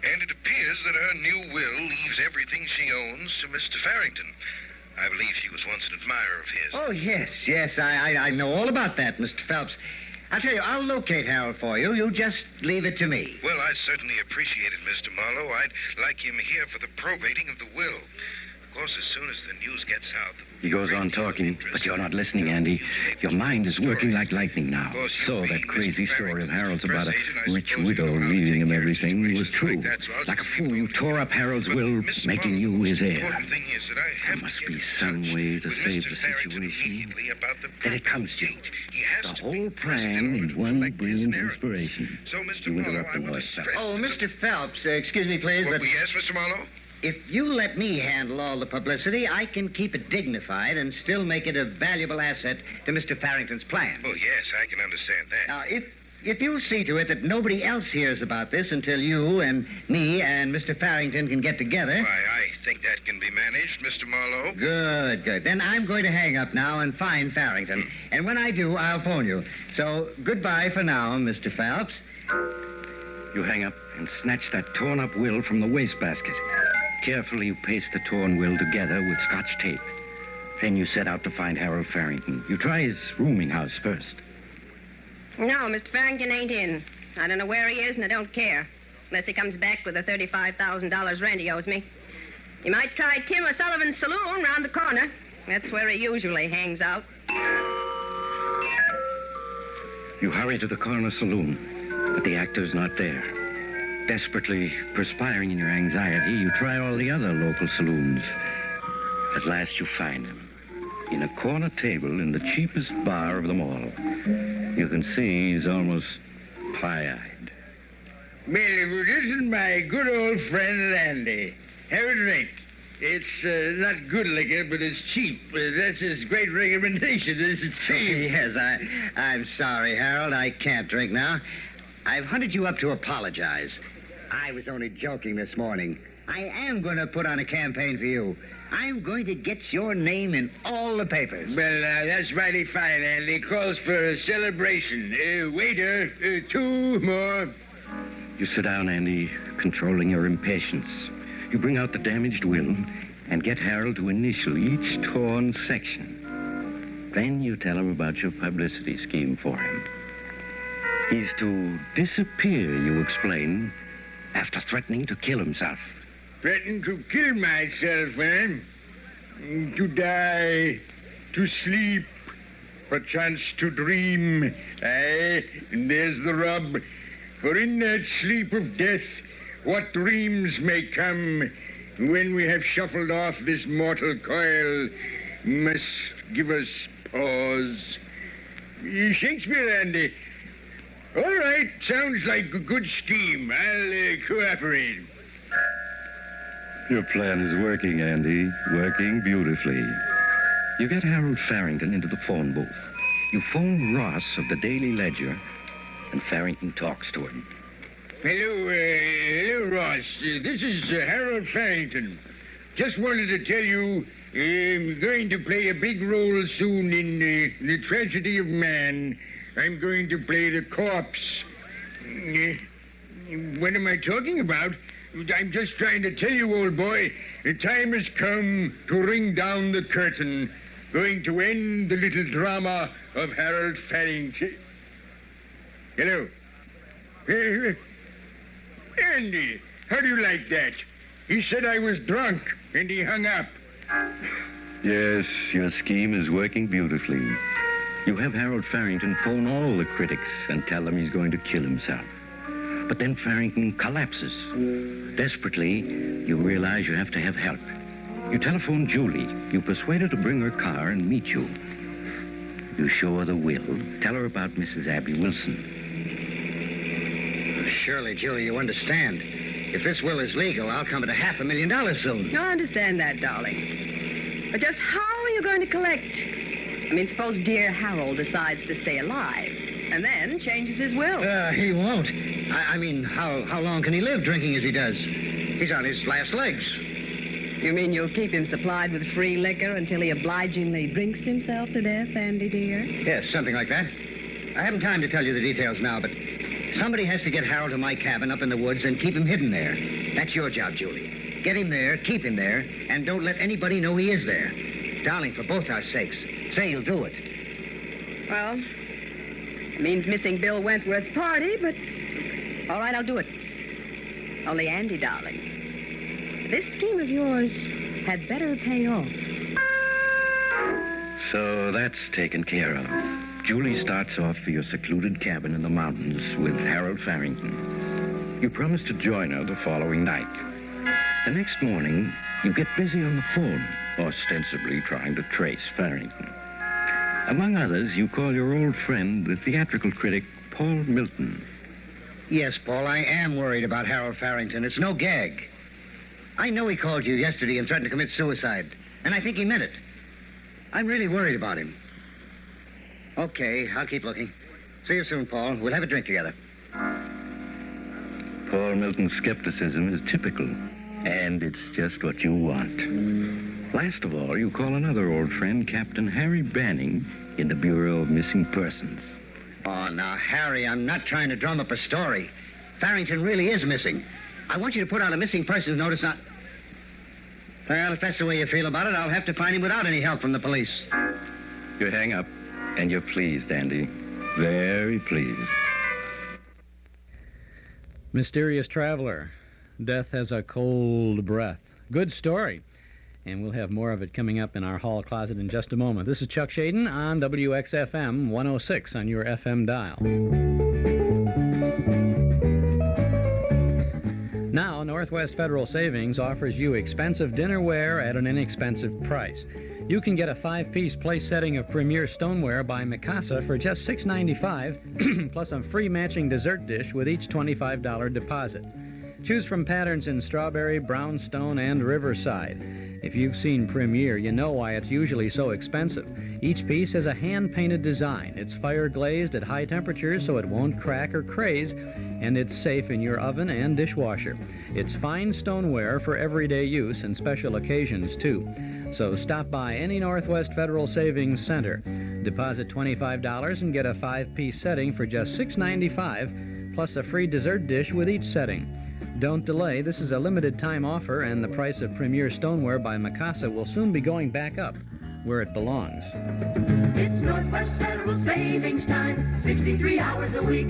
And it appears that her new will leaves everything she owns to Mr. Farrington. I believe she was once an admirer of his. Oh, yes. I know all about that, Mr. Phelps. I'll tell you, I'll locate Harold for you. You just leave it to me. Well, I certainly appreciate it, Mr. Marlowe. I'd like him here for the probating of the will. Of course, as soon as the news gets out... He goes on talking, but you're not listening, Andy. Your mind is working like lightning now. So that crazy story of Harold's about a rich widow leaving him everything was true. Like a fool, you tore up Harold's will, making you his heir. There must be some way to save the situation. Then it comes to you. The whole plan in one brilliant inspiration. You interrupt the voice, Phelps. Oh, Mr. Phelps, excuse me, please, but... Yes, Mr. Marlowe? If you let me handle all the publicity, I can keep it dignified and still make it a valuable asset to Mr. Farrington's plan. Oh, yes, I can understand that. Now, if you see to it that nobody else hears about this until you and me and Mr. Farrington can get together... Why, I think that can be managed, Mr. Marlowe. Good. Then I'm going to hang up now and find Farrington. And when I do, I'll phone you. So, goodbye for now, Mr. Phelps. You hang up and snatch that torn-up will from the wastebasket. Carefully, you paste the torn will together with Scotch tape. Then you set out to find Harold Farrington. You try his rooming house first. No, Mr. Farrington ain't in. I don't know where he is, and I don't care. Unless he comes back with the $35,000 rent he owes me. You might try Tim O'Sullivan's saloon round the corner. That's where he usually hangs out. You hurry to the corner saloon, but the actor's not there. Desperately perspiring in your anxiety, you try all the other local saloons. At last you find him. In a corner table in the cheapest bar of them all. You can see he's almost pie-eyed. Well, this is my good old friend Andy. Have a drink. It's not good liquor, but it's cheap. That's his great recommendation. It's cheap. Yes, I'm sorry, Harold. I can't drink now. I've hunted you up to apologize. I was only joking this morning. I am going to put on a campaign for you. I'm going to get your name in all the papers. Well, that's mighty fine, Andy. Calls for a celebration. Waiter, 2 more. You sit down, Andy, controlling your impatience. You bring out the damaged will and get Harold to initial each torn section. Then you tell him about your publicity scheme for him. He's to disappear, you explain, after threatening to kill himself. Threaten to kill myself, eh? To die, to sleep, perchance to dream. Aye, and there's the rub. For in that sleep of death, what dreams may come when we have shuffled off this mortal coil must give us pause. Shakespeare, Andy. All right, sounds like a good scheme. I'll cooperate. Your plan is working, Andy. Working beautifully. You get Harold Farrington into the phone booth. You phone Ross of the Daily Ledger, and Farrington talks to him. Hello, Ross. This is Harold Farrington. Just wanted to tell you I'm going to play a big role soon in The Tragedy of Man. I'm going to play the corpse. What am I talking about? I'm just trying to tell you, old boy, the time has come to ring down the curtain. Going to end the little drama of Harold Farrington. Hello. Andy, how do you like that? He said I was drunk, and he hung up. Yes, your scheme is working beautifully. You have Harold Farrington phone all the critics and tell them he's going to kill himself. But then Farrington collapses. Desperately, you realize you have to have help. You telephone Judy. You persuade her to bring her car and meet you. You show her the will. Tell her about Mrs. Abby Wilson. Surely, Julie, you understand. If this will is legal, I'll come to $500,000 soon. I understand that, darling. But just how are you going to collect? I mean, suppose dear Harold decides to stay alive and then changes his will. He won't. I mean, how long can he live drinking as he does? He's on his last legs. You mean you'll keep him supplied with free liquor until he obligingly drinks himself to death, Andy dear? Yes, something like that. I haven't time to tell you the details now, but somebody has to get Harold to my cabin up in the woods and keep him hidden there. That's your job, Julie. Get him there, keep him there, and don't let anybody know he is there. Darling, for both our sakes, say you'll do it. Well, it means missing Bill Wentworth's party, but all right, I'll do it. Only, Andy, darling, this scheme of yours had better pay off. So that's taken care of. Julie starts off for your secluded cabin in the mountains with Harold Farrington. You promise to join her the following night. The next morning, you get busy on the phone, ostensibly trying to trace Farrington. Among others, you call your old friend, the theatrical critic, Paul Milton. Yes, Paul, I am worried about Harold Farrington. It's no gag. I know he called you yesterday and threatened to commit suicide, and I think he meant it. I'm really worried about him. Okay, I'll keep looking. See you soon, Paul. We'll have a drink together. Paul Milton's skepticism is typical, and it's just what you want. Last of all, you call another old friend, Captain Harry Banning, in the Bureau of Missing Persons. Oh, now, Harry, I'm not trying to drum up a story. Farrington really is missing. I want you to put out a missing persons notice on... Well, if that's the way you feel about it, I'll have to find him without any help from the police. You hang up, and you're pleased, Andy. Very pleased. Mysterious Traveler. Death has a cold breath. Good story. And we'll have more of it coming up in our hall closet in just a moment. This is Chuck Shaden on WXFM 106 on your FM dial. Now, Northwest Federal Savings offers you expensive dinnerware at an inexpensive price. You can get a 5-piece place setting of Premier Stoneware by Mikasa for just $6.95, plus a free matching dessert dish with each $25 deposit. Choose from patterns in strawberry, brownstone, and riverside. If you've seen Premier, you know why it's usually so expensive. Each piece has a hand-painted design. It's fire-glazed at high temperatures so it won't crack or craze, and it's safe in your oven and dishwasher. It's fine stoneware for everyday use and special occasions, too. So stop by any Northwest Federal Savings Center. Deposit $25 and get a 5-piece setting for just $6.95, plus a free dessert dish with each setting. Don't delay. This is a limited-time offer, and the price of Premier Stoneware by Mikasa will soon be going back up where it belongs. It's Northwest Federal Savings Time, 63 hours a week.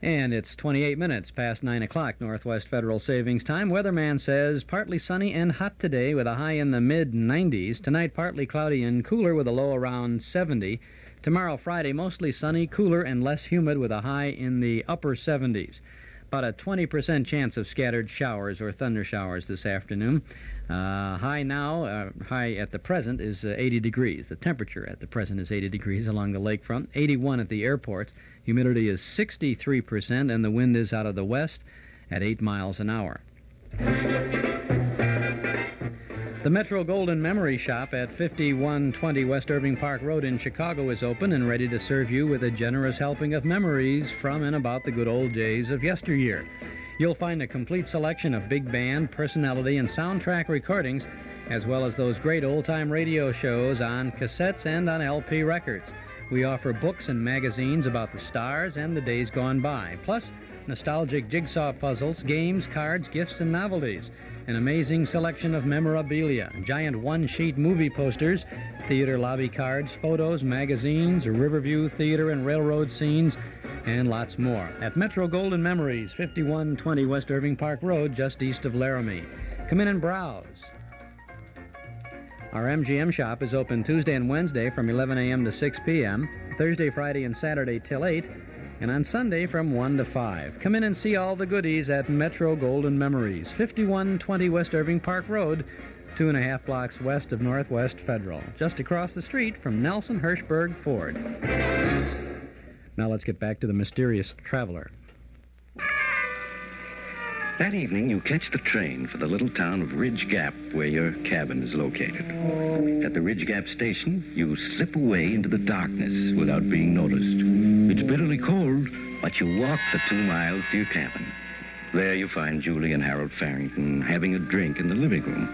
And it's 28 minutes past 9 o'clock, Northwest Federal Savings Time. Weatherman says partly sunny and hot today with a high in the mid-90s. Tonight, partly cloudy and cooler with a low around 70. Tomorrow, Friday, mostly sunny, cooler, and less humid with a high in the upper 70s. About a 20% chance of scattered showers or thunder showers this afternoon. High at the present is 80 degrees. The temperature at the present is 80 degrees along the lakefront, 81 at the airports. Humidity is 63%, and the wind is out of the west at 8 miles an hour. The Metro Golden Memory Shop at 5120 West Irving Park Road in Chicago is open and ready to serve you with a generous helping of memories from and about the good old days of yesteryear. You'll find a complete selection of big band, personality, and soundtrack recordings, as well as those great old-time radio shows on cassettes and on LP records. We offer books and magazines about the stars and the days gone by, plus nostalgic jigsaw puzzles, games, cards, gifts, and novelties. An amazing selection of memorabilia, giant one-sheet movie posters, theater lobby cards, photos, magazines, Riverview theater and railroad scenes, and lots more. At Metro Golden Memories, 5120 West Irving Park Road, just east of Laramie. Come in and browse. Our MGM shop is open Tuesday and Wednesday from 11 a.m. to 6 p.m., Thursday, Friday, and Saturday till 8, and on Sunday from 1 to 5. Come in and see all the goodies at Metro Golden Memories, 5120 West Irving Park Road, 2.5 blocks west of Northwest Federal, just across the street from Nelson Hirschberg Ford. Now let's get back to the mysterious traveler. That evening, you catch the train for the little town of Ridge Gap, where your cabin is located. At the Ridge Gap station, you slip away into the darkness without being noticed. It's bitterly cold, but you walk the 2 miles to your cabin. There you find Julie and Harold Farrington having a drink in the living room.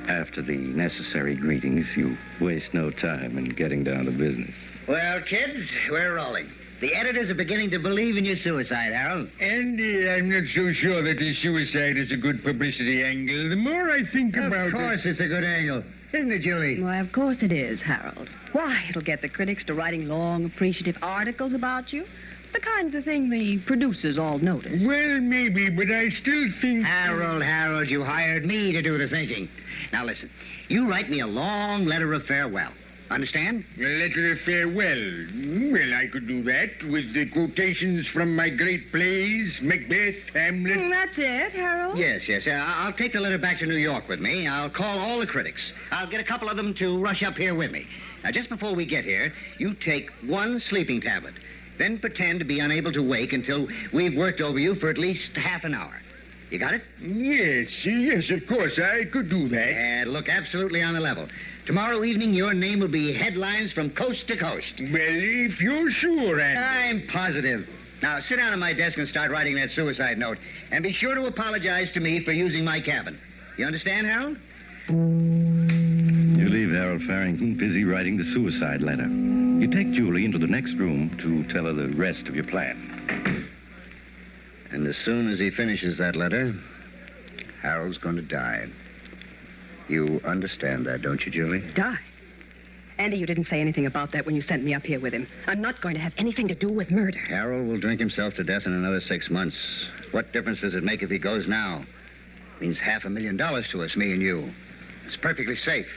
After the necessary greetings, you waste no time in getting down to business. Well, kids, we're rolling. The editors are beginning to believe in your suicide, Harold. Andy, I'm not so sure that the suicide is a good publicity angle. The more I think about it... Of course it's a good angle. Isn't it, Julie? Why, of course it is, Harold. Why, it'll get the critics to writing long, appreciative articles about you. The kinds of thing the producers all notice. Well, maybe, but I still think... Harold, you hired me to do the thinking. Now, listen. You write me a long letter of farewell. Understand? A letter of farewell. Well, I could do that with the quotations from my great plays, Macbeth, Hamlet. That's it, Harold? Yes. I'll take the letter back to New York with me. I'll call all the critics. I'll get a couple of them to rush up here with me. Now, just before we get here, you take 1 sleeping tablet. Then pretend to be unable to wake until we've worked over you for at least half an hour. You got it? Yes, of course. I could do that. And look absolutely on the level. Tomorrow evening, your name will be headlines from coast to coast. Well, if you're sure, Andy. I'm positive. Now, sit down at my desk and start writing that suicide note. And be sure to apologize to me for using my cabin. You understand, Harold? You leave Harold Farrington busy writing the suicide letter. You take Julie into the next room to tell her the rest of your plan. And as soon as he finishes that letter, Harold's going to die. You understand that, don't you, Julie? Die? Andy, you didn't say anything about that when you sent me up here with him. I'm not going to have anything to do with murder. Harold will drink himself to death in another 6 months. What difference does it make if he goes now? It means $500,000 to us, me and you. It's perfectly safe.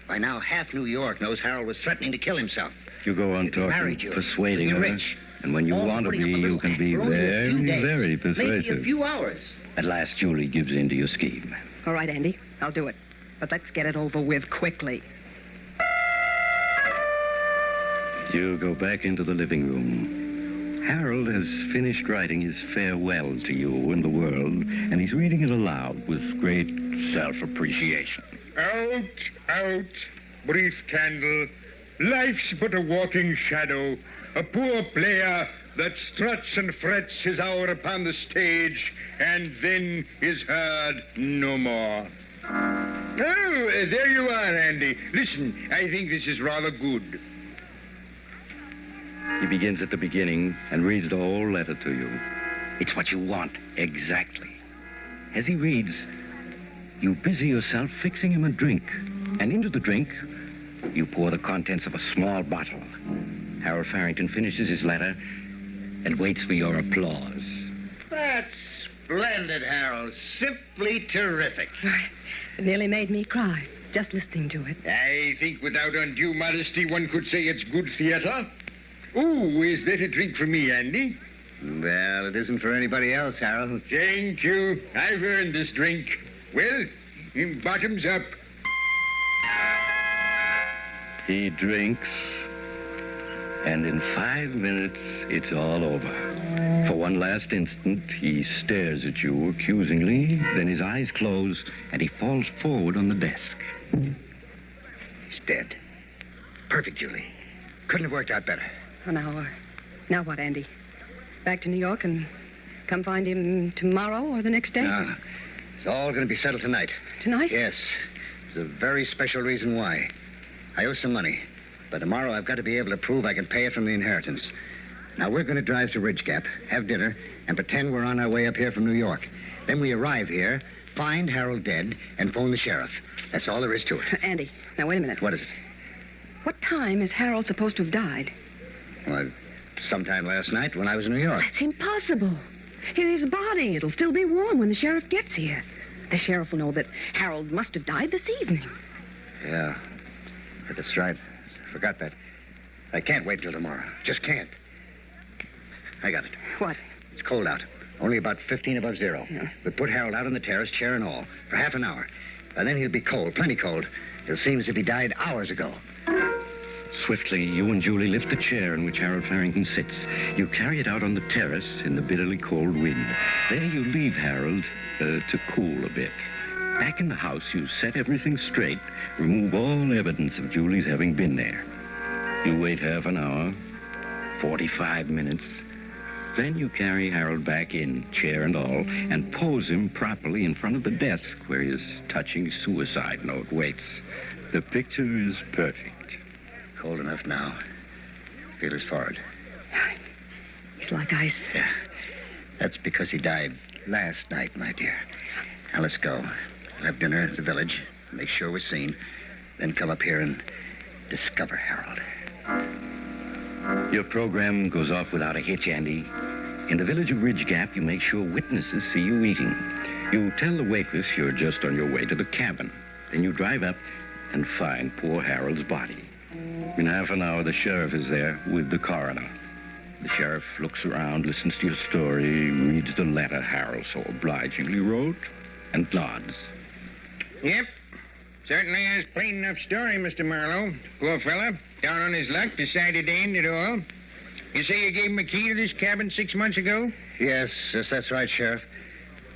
By now, half New York knows Harold was threatening to kill himself. You go on talking, persuading her. Rich. And when you want to be, you can be very persuasive. Maybe a few hours. At last, Julie gives in to your scheme. All right, Andy, I'll do it. But let's get it over with quickly. You go back into the living room. Harold has finished writing his farewell to you and the world, and he's reading it aloud with great self-appreciation. Out, brief candle. Life's but a walking shadow, a poor player that struts and frets his hour upon the stage, and then is heard no more. Oh, there you are, Andy. Listen, I think this is rather good. He begins at the beginning and reads the whole letter to you. It's what you want, exactly. As he reads, you busy yourself fixing him a drink. And into the drink, you pour the contents of a small bottle. Harold Farrington finishes his letter and waits for your applause. That's splendid, Harold. Simply terrific. It nearly made me cry, just listening to it. I think without undue modesty, one could say it's good theater. Oh, is that a drink for me, Andy? Well, it isn't for anybody else, Harold. Thank you. I've earned this drink. Well, bottoms up. He drinks, and in 5 minutes, it's all over. For one last instant, he stares at you accusingly, then his eyes close, and he falls forward on the desk. He's dead. Perfect, Julie. Couldn't have worked out better. Oh, now what, Andy? Back to New York and come find him tomorrow or the next day? No. It's all going to be settled tonight. Tonight? Yes. There's a very special reason why. I owe some money. But tomorrow I've got to be able to prove I can pay it from the inheritance. Now, we're going to drive to Ridge Gap, have dinner, and pretend we're on our way up here from New York. Then we arrive here, find Harold dead, and phone the sheriff. That's all there is to it. Andy, now wait a minute. What is it? What time is Harold supposed to have died? Well, sometime last night when I was in New York. That's impossible. His body, it'll still be warm when the sheriff gets here. The sheriff will know that Harold must have died this evening. Yeah, that's right. I forgot that. I can't wait till tomorrow. Just can't. I got it. What? It's cold out. Only about 15 above zero. Yeah. We put Harold out on the terrace, chair and all, for half an hour. And then he'll be cold, plenty cold. It'll seem as if he died hours ago. Swiftly, you and Julie lift the chair in which Harold Farrington sits. You carry it out on the terrace in the bitterly cold wind. There you leave Harold to cool a bit. Back in the house, you set everything straight, remove all evidence of Julie's having been there. You wait half an hour, 45 minutes. Then you carry Harold back in, chair and all, and pose him properly in front of the desk where his touching suicide note waits. The picture is perfect. Cold enough now. Feel his forehead. It's like ice. Yeah. That's because he died last night, my dear. Now, let's go. We'll have dinner at the village, make sure we're seen, then come up here and discover Harold. Your program goes off without a hitch, Andy. In the village of Ridge Gap, you make sure witnesses see you eating. You tell the waitress you're just on your way to the cabin. Then you drive up and find poor Harold's body. In half an hour, the sheriff is there with the coroner. The sheriff looks around, listens to your story, reads the letter Harold so obligingly wrote, and nods. Yep. Certainly is plain enough story, Mr. Marlowe. Poor fella, down on his luck, decided to end it all. You say you gave him a key to this cabin 6 months ago? Yes, that's right, Sheriff.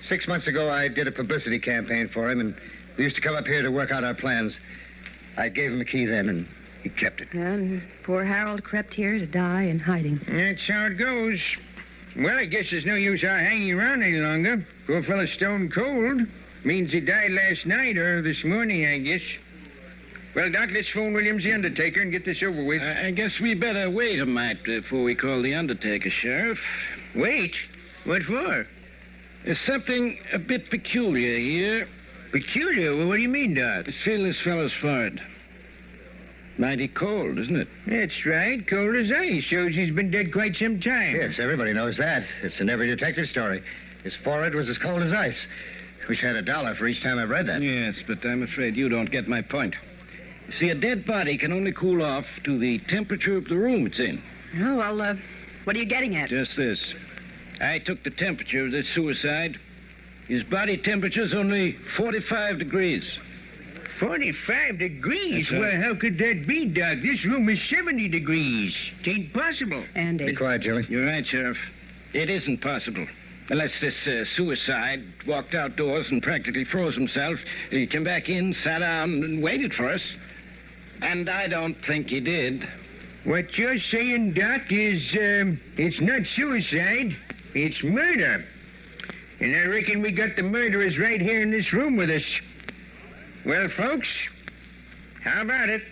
6 months ago, I did a publicity campaign for him, and we used to come up here to work out our plans. I gave him a key then, and he kept it. And poor Harold crept here to die in hiding. That's how it goes. Well, I guess there's no use our hanging around any longer. Poor fella's stone cold. Means he died last night or this morning, I guess. Well, Doc, let's phone Williams, the undertaker, and get this over with. I guess we better wait a mite before we call the undertaker, Sheriff. Wait? What for? There's something a bit peculiar here. Peculiar? Well, what do you mean, Doc? Feel this fellow's forehead. Mighty cold, isn't it? That's right. Cold as ice. Shows he's been dead quite some time. Yes, everybody knows that. It's in every detective story. His forehead was as cold as ice. Wish I had $1 for each time I've read that. Yes, but I'm afraid you don't get my point. You see, a dead body can only cool off to the temperature of the room it's in. Oh, well, what are you getting at? Just this. I took the temperature of this suicide. His body temperature's only 45 degrees. 45 degrees? That's right. Well, how could that be, Doc? This room is 70 degrees. It ain't possible. Andy. Be quiet, Julie. You're right, Sheriff. It isn't possible. Unless this suicide walked outdoors and practically froze himself, he came back in, sat down, and waited for us. And I don't think he did. What you're saying, Doc, is, it's not suicide. It's murder. And I reckon we got the murderers right here in this room with us. Well, folks, how about it?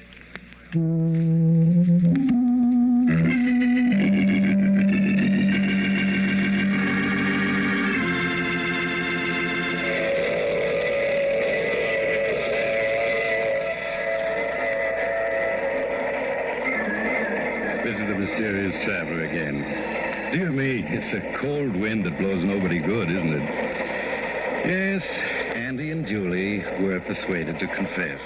This is the mysterious traveler again. Dear me, it's a cold wind that blows nobody good, isn't it? Yes, Andy and Julie were persuaded to confess.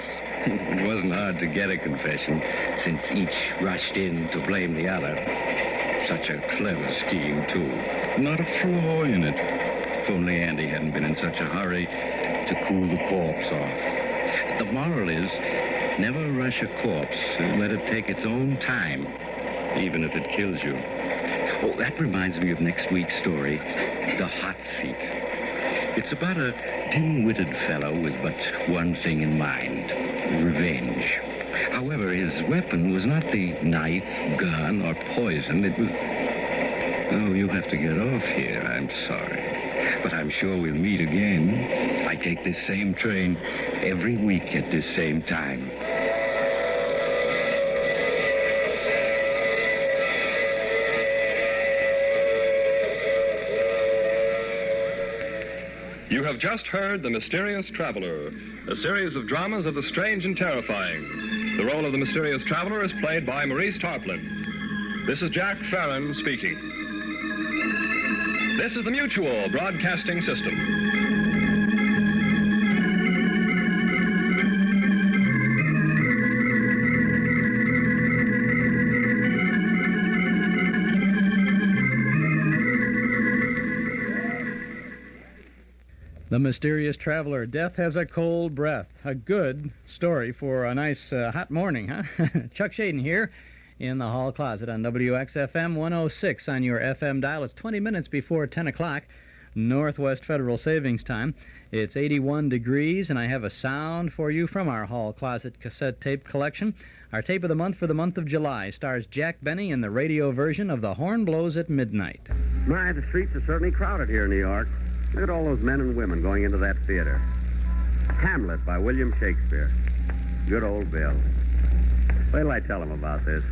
It wasn't hard to get a confession, since each rushed in to blame the other. Such a clever scheme, too. Not a flaw in it. If only Andy hadn't been in such a hurry to cool the corpse off. The moral is, never rush a corpse and let it take its own time, even if it kills you. Oh, that reminds me of next week's story, The Hot Seat. It's about a dim-witted fellow with but one thing in mind, revenge. However, his weapon was not the knife, gun, or poison. It was... Oh, you have to get off here. I'm sorry. But I'm sure we'll meet again. I take this same train every week at this same time. You have just heard The Mysterious Traveler, a series of dramas of the strange and terrifying. The role of the mysterious traveler is played by Maurice Tarplin. This is Jack Farron speaking. This is the Mutual Broadcasting System. The Mysterious Traveler. Death has a cold breath. A good story for a nice hot morning, huh? Chuck Shaden here in the hall closet on WXFM 106 on your FM dial. It's 20 minutes before 10 o'clock, Northwest Federal Savings Time. It's 81 degrees, and I have a sound for you from our hall closet cassette tape collection. Our tape of the month for the month of July stars Jack Benny in the radio version of The Horn Blows at Midnight. My, the streets are certainly crowded here in New York. Look at all those men and women going into that theater. Hamlet by William Shakespeare. Good old Bill. Wait till I tell him about this.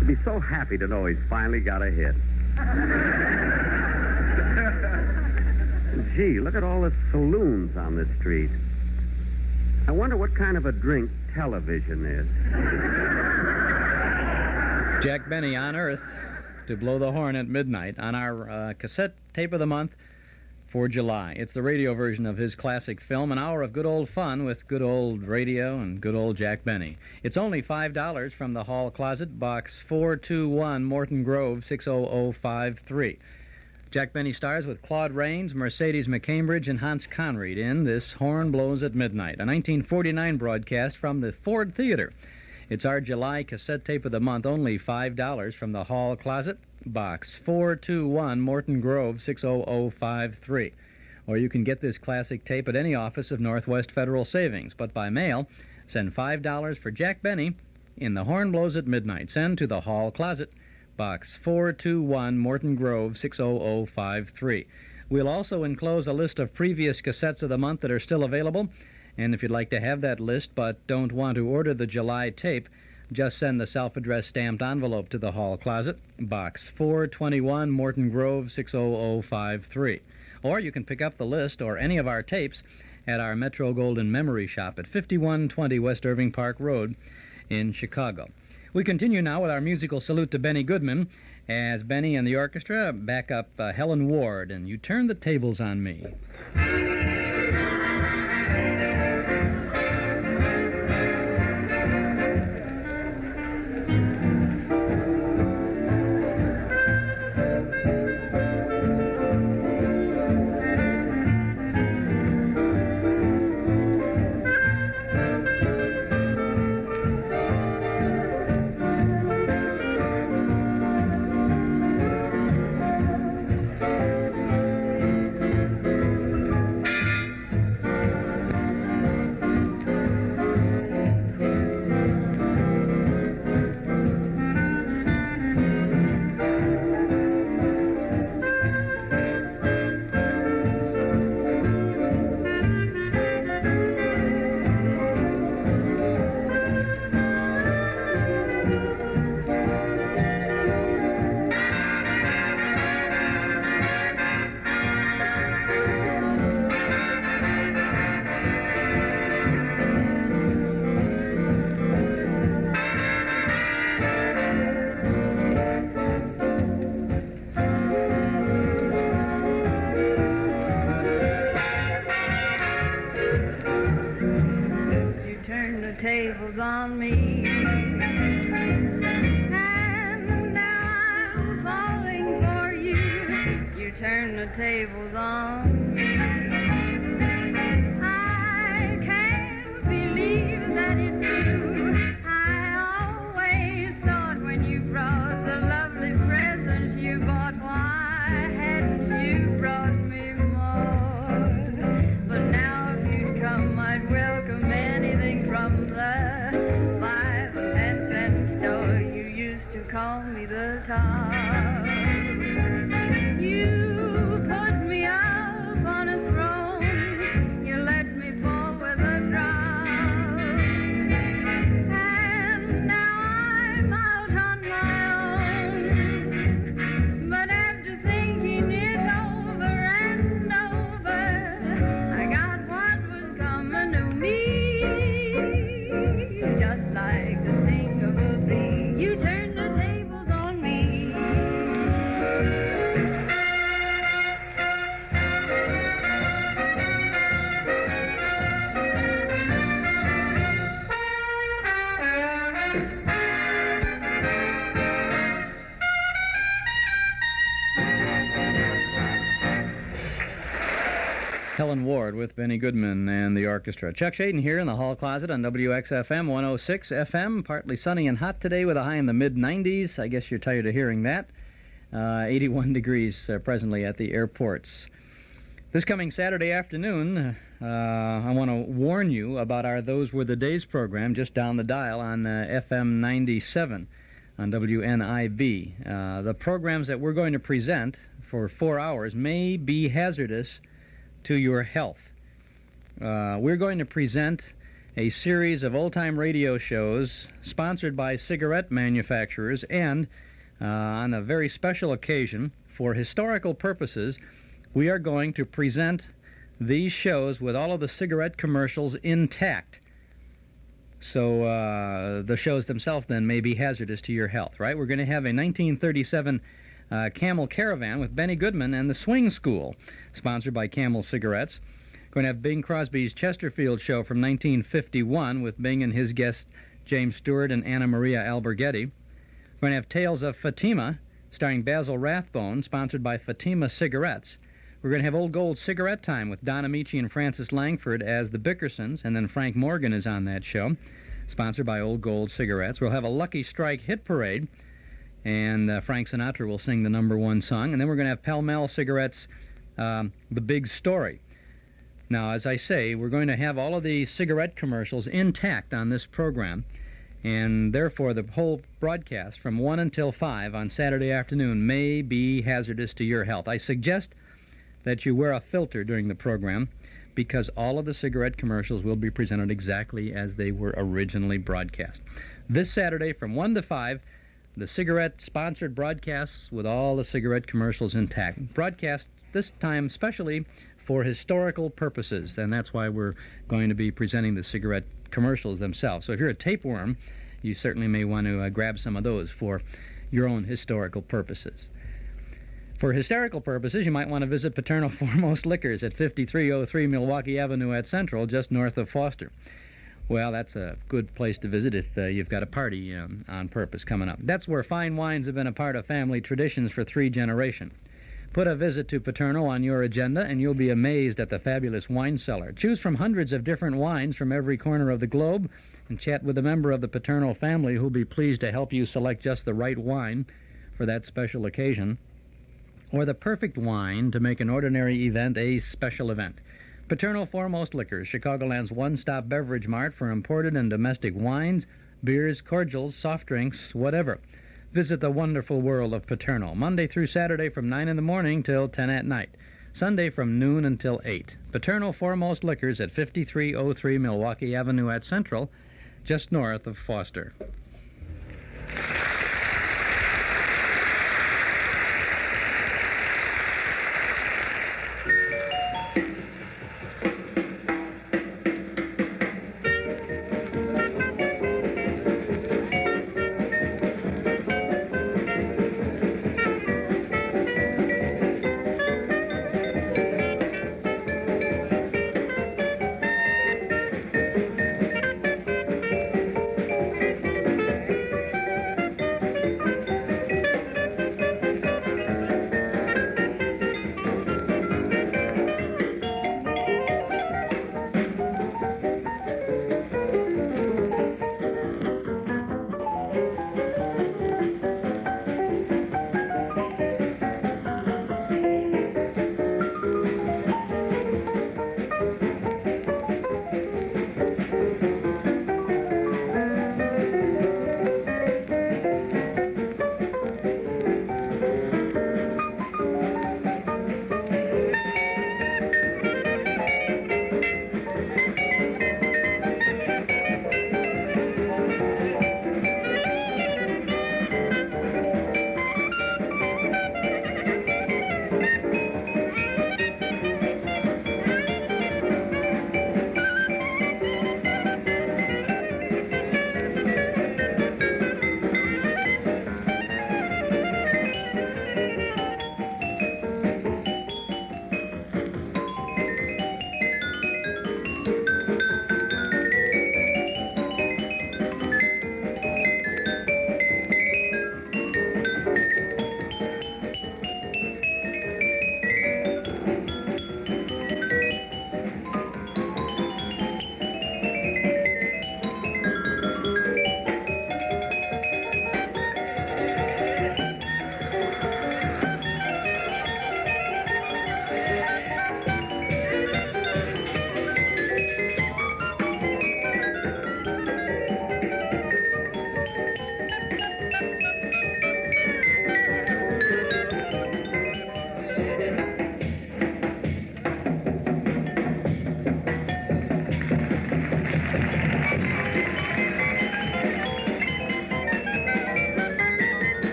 He'd be so happy to know he's finally got a hit. Gee, look at all the saloons on this street. I wonder what kind of a drink television is. Jack Benny on Earth to blow the horn at midnight on our cassette tape of the month for July. It's the radio version of his classic film, an hour of good old fun with good old radio and good old Jack Benny. It's only $5 from the hall closet, box 421, Morton Grove, 60053. Jack Benny stars with Claude Rains, Mercedes McCambridge, and Hans Conried in This Horn Blows at Midnight, a 1949 broadcast from the Ford Theater. It's our July cassette tape of the month, only $5 from the hall closet, box 421, Morton Grove, 60053. Or you can get this classic tape at any office of Northwest Federal Savings, but by mail, send $5 for Jack Benny in The Horn Blows at Midnight. Send to the hall closet, Box 421, Morton Grove, 60053. We'll also enclose a list of previous cassettes of the month that are still available. And if you'd like to have that list but don't want to order the July tape, just send the self-addressed stamped envelope to the hall closet, Box 421, Morton Grove, 60053. Or you can pick up the list or any of our tapes at our Metro Golden Memory Shop at 5120 West Irving Park Road in Chicago. We continue now with our musical salute to Benny Goodman as Benny and the orchestra back up Helen Ward and You Turn the Tables on Me. Tables on me, and now I'm falling for you. You turn the tables on me. I can't believe that it's you. I always thought when you brought the lovely presents you bought, why hadn't you brought me more? But now if you'd come, I'd welcome anything from the 5 and 10 cent store you used to call me the top. You put me up on a throne. Helen Ward with Benny Goodman and the orchestra. Chuck Shaden here in the hall closet on WXFM 106 FM. Partly sunny and hot today with a high in the mid-90s. I guess you're tired of hearing that. 81 degrees presently at the airports. This coming Saturday afternoon, I want to warn you about our Those Were the Days program just down the dial on FM 97 on WNIB. The programs that we're going to present for 4 hours may be hazardous to your health. We're going to present a series of old-time radio shows sponsored by cigarette manufacturers and, on a very special occasion, for historical purposes, we are going to present these shows with all of the cigarette commercials intact. So the shows themselves then may be hazardous to your health, right? We're going to have a 1937 Camel Caravan with Benny Goodman and the Swing School, sponsored by Camel Cigarettes. Going to have Bing Crosby's Chesterfield Show from 1951 with Bing and his guests James Stewart and Anna Maria Alberghetti. We're going to have Tales of Fatima, starring Basil Rathbone, sponsored by Fatima Cigarettes. We're going to have Old Gold Cigarette Time with Don Amici and Francis Langford as the Bickersons, and then Frank Morgan is on that show, sponsored by Old Gold Cigarettes. We'll have a Lucky Strike Hit Parade, and Frank Sinatra will sing the #1 song. And then we're going to have Pall Mall Cigarettes, The Big Story. Now, as I say, we're going to have all of the cigarette commercials intact on this program, and therefore the whole broadcast from 1 until 5 on Saturday afternoon may be hazardous to your health. I suggest that you wear a filter during the program because all of the cigarette commercials will be presented exactly as they were originally broadcast. This Saturday from 1 to 5, the cigarette-sponsored broadcasts with all the cigarette commercials intact. Broadcast this time specially for historical purposes, and that's why we're going to be presenting the cigarette commercials themselves. So if you're a tapeworm, you certainly may want to grab some of those for your own historical purposes. For historical purposes, you might want to visit Paterno Foremost Liquors at 5303 Milwaukee Avenue at Central, just north of Foster. Well, that's a good place to visit if you've got a party on purpose coming up. That's where fine wines have been a part of family traditions for 3 generations. Put a visit to Paterno on your agenda, and you'll be amazed at the fabulous wine cellar. Choose from hundreds of different wines from every corner of the globe, and chat with a member of the Paterno family who'll be pleased to help you select just the right wine for that special occasion, or the perfect wine to make an ordinary event a special event. Paterno Foremost Liquors, Chicagoland's one-stop beverage mart for imported and domestic wines, beers, cordials, soft drinks, whatever. Visit the wonderful world of Paterno, Monday through Saturday from 9 in the morning till 10 at night. Sunday from noon until 8. Paterno Foremost Liquors at 5303 Milwaukee Avenue at Central, just north of Foster.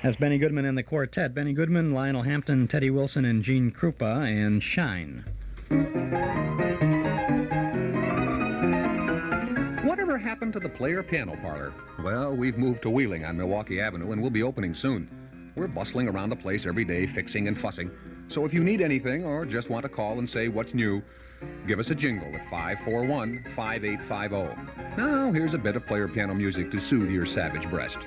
That's Benny Goodman and the Quartet. Benny Goodman, Lionel Hampton, Teddy Wilson, and Gene Krupa, and Shine. Whatever happened to the Player Piano Parlor? Well, we've moved to Wheeling on Milwaukee Avenue, and we'll be opening soon. We're bustling around the place every day, fixing and fussing. So if you need anything or just want to call and say what's new, give us a jingle at 541-5850. Now, here's a bit of player piano music to soothe your savage breast.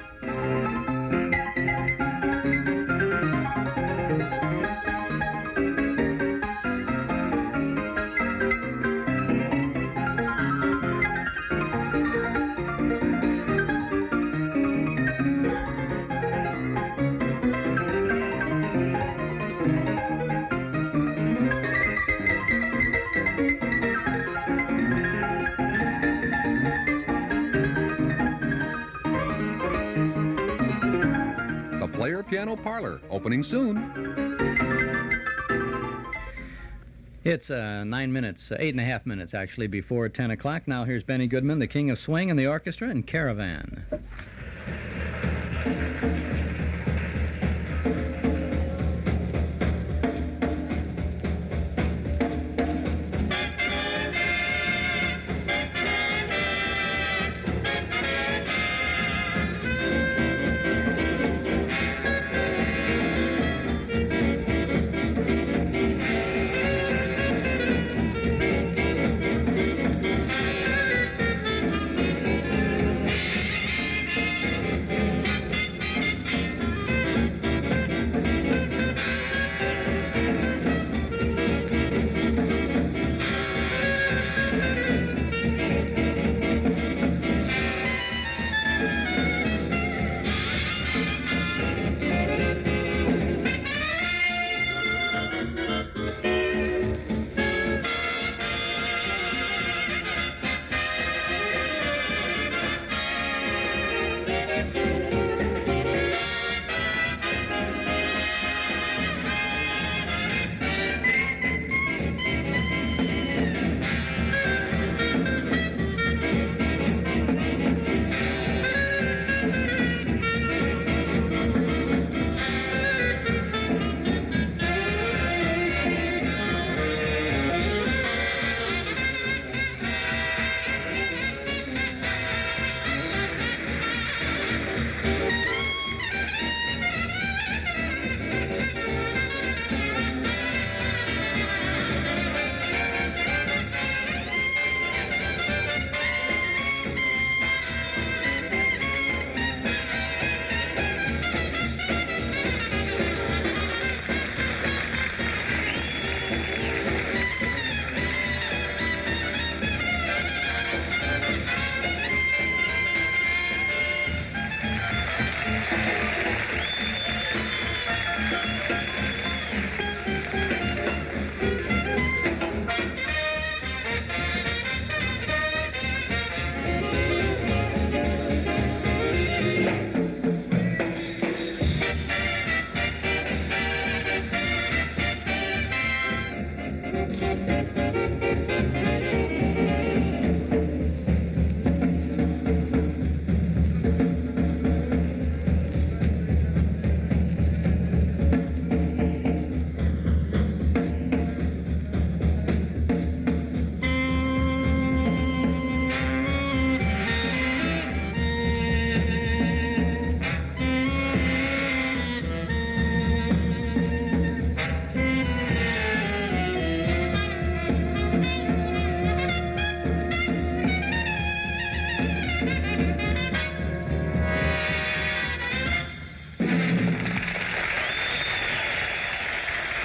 Player Piano Parlor, opening soon. It's 8.5 minutes actually, before 10 o'clock. Now here's Benny Goodman, the King of Swing, and the orchestra, and Caravan.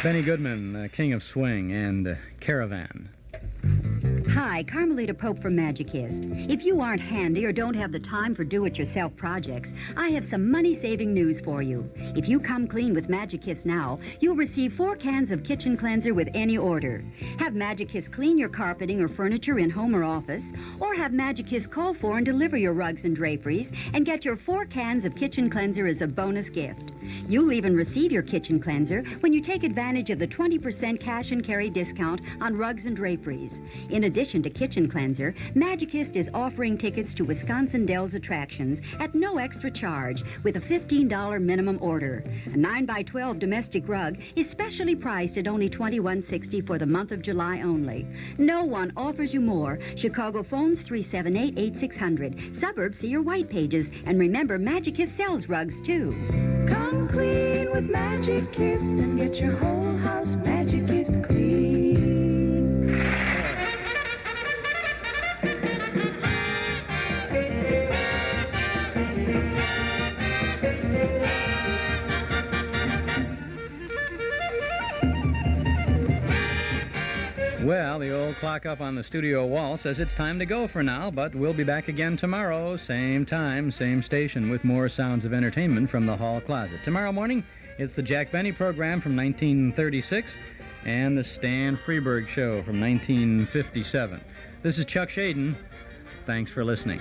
Benny Goodman, King of Swing, and Caravan. Hi, Carmelita Pope from Magicist. If you aren't handy or don't have the time for do-it-yourself projects, I have some money-saving news for you. If you come clean with Magicist now, you'll receive 4 cans of kitchen cleanser with any order. Have Magicist clean your carpeting or furniture in home or office, or have Magicist call for and deliver your rugs and draperies and get your 4 cans of kitchen cleanser as a bonus gift. You'll even receive your kitchen cleanser when you take advantage of the 20% cash and carry discount on rugs and draperies. In addition addition to kitchen cleanser, Magicist is offering tickets to Wisconsin Dells attractions at no extra charge with a $15 minimum order. A 9x12 domestic rug is specially priced at only $21.60 for the month of July only. No one offers you more. Chicago phones 378-8600. Suburbs see your white pages. And remember, Magicist sells rugs, too. Come clean with Magicist and get your whole house Magicist clean. Well, the old clock up on the studio wall says it's time to go for now, but we'll be back again tomorrow, same time, same station, with more sounds of entertainment from the hall closet. Tomorrow morning, it's the Jack Benny program from 1936 and the Stan Freberg Show from 1957. This is Chuck Shaden. Thanks for listening.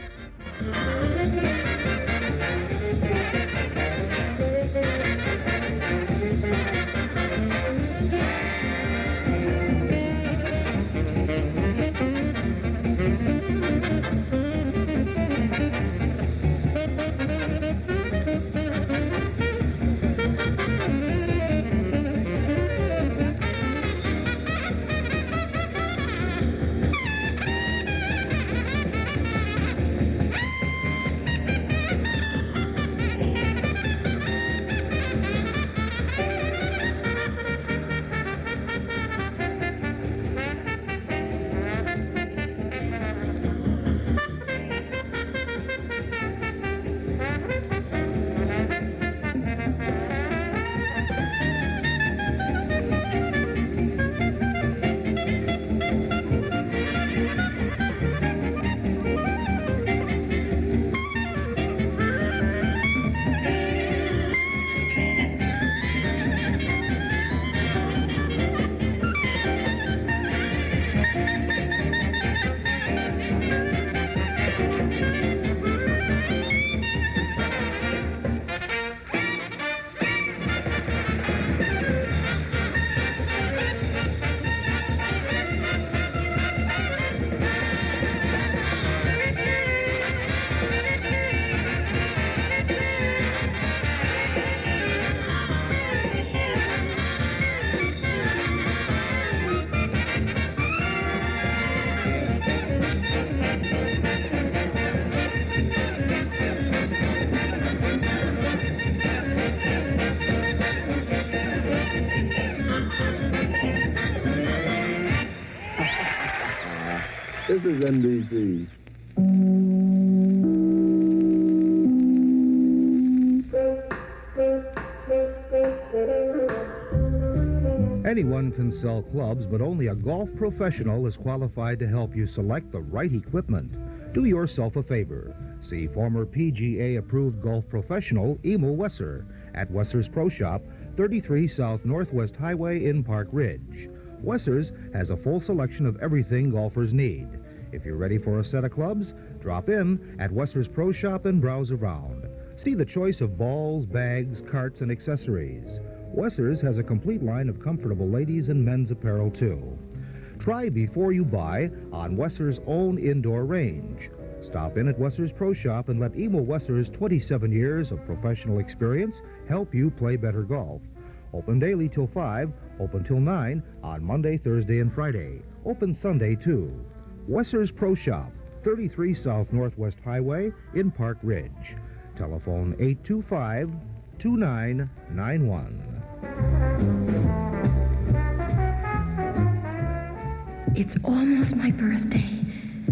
This is NBC. Anyone can sell clubs, but only a golf professional is qualified to help you select the right equipment. Do yourself a favor. See former PGA-approved golf professional Emil Wesser at Wesser's Pro Shop, 33 South Northwest Highway in Park Ridge. Wesser's has a full selection of everything golfers need. If you're ready for a set of clubs, drop in at Wesser's Pro Shop and browse around. See the choice of balls, bags, carts, and accessories. Wesser's has a complete line of comfortable ladies and men's apparel, too. Try before you buy on Wesser's own indoor range. Stop in at Wesser's Pro Shop and let Emil Wesser's 27 years of professional experience help you play better golf. Open daily till 5, open till 9 on Monday, Thursday, and Friday. Open Sunday, too. Wesser's Pro Shop, 33 South Northwest Highway in Park Ridge. Telephone 825-2991. It's almost my birthday,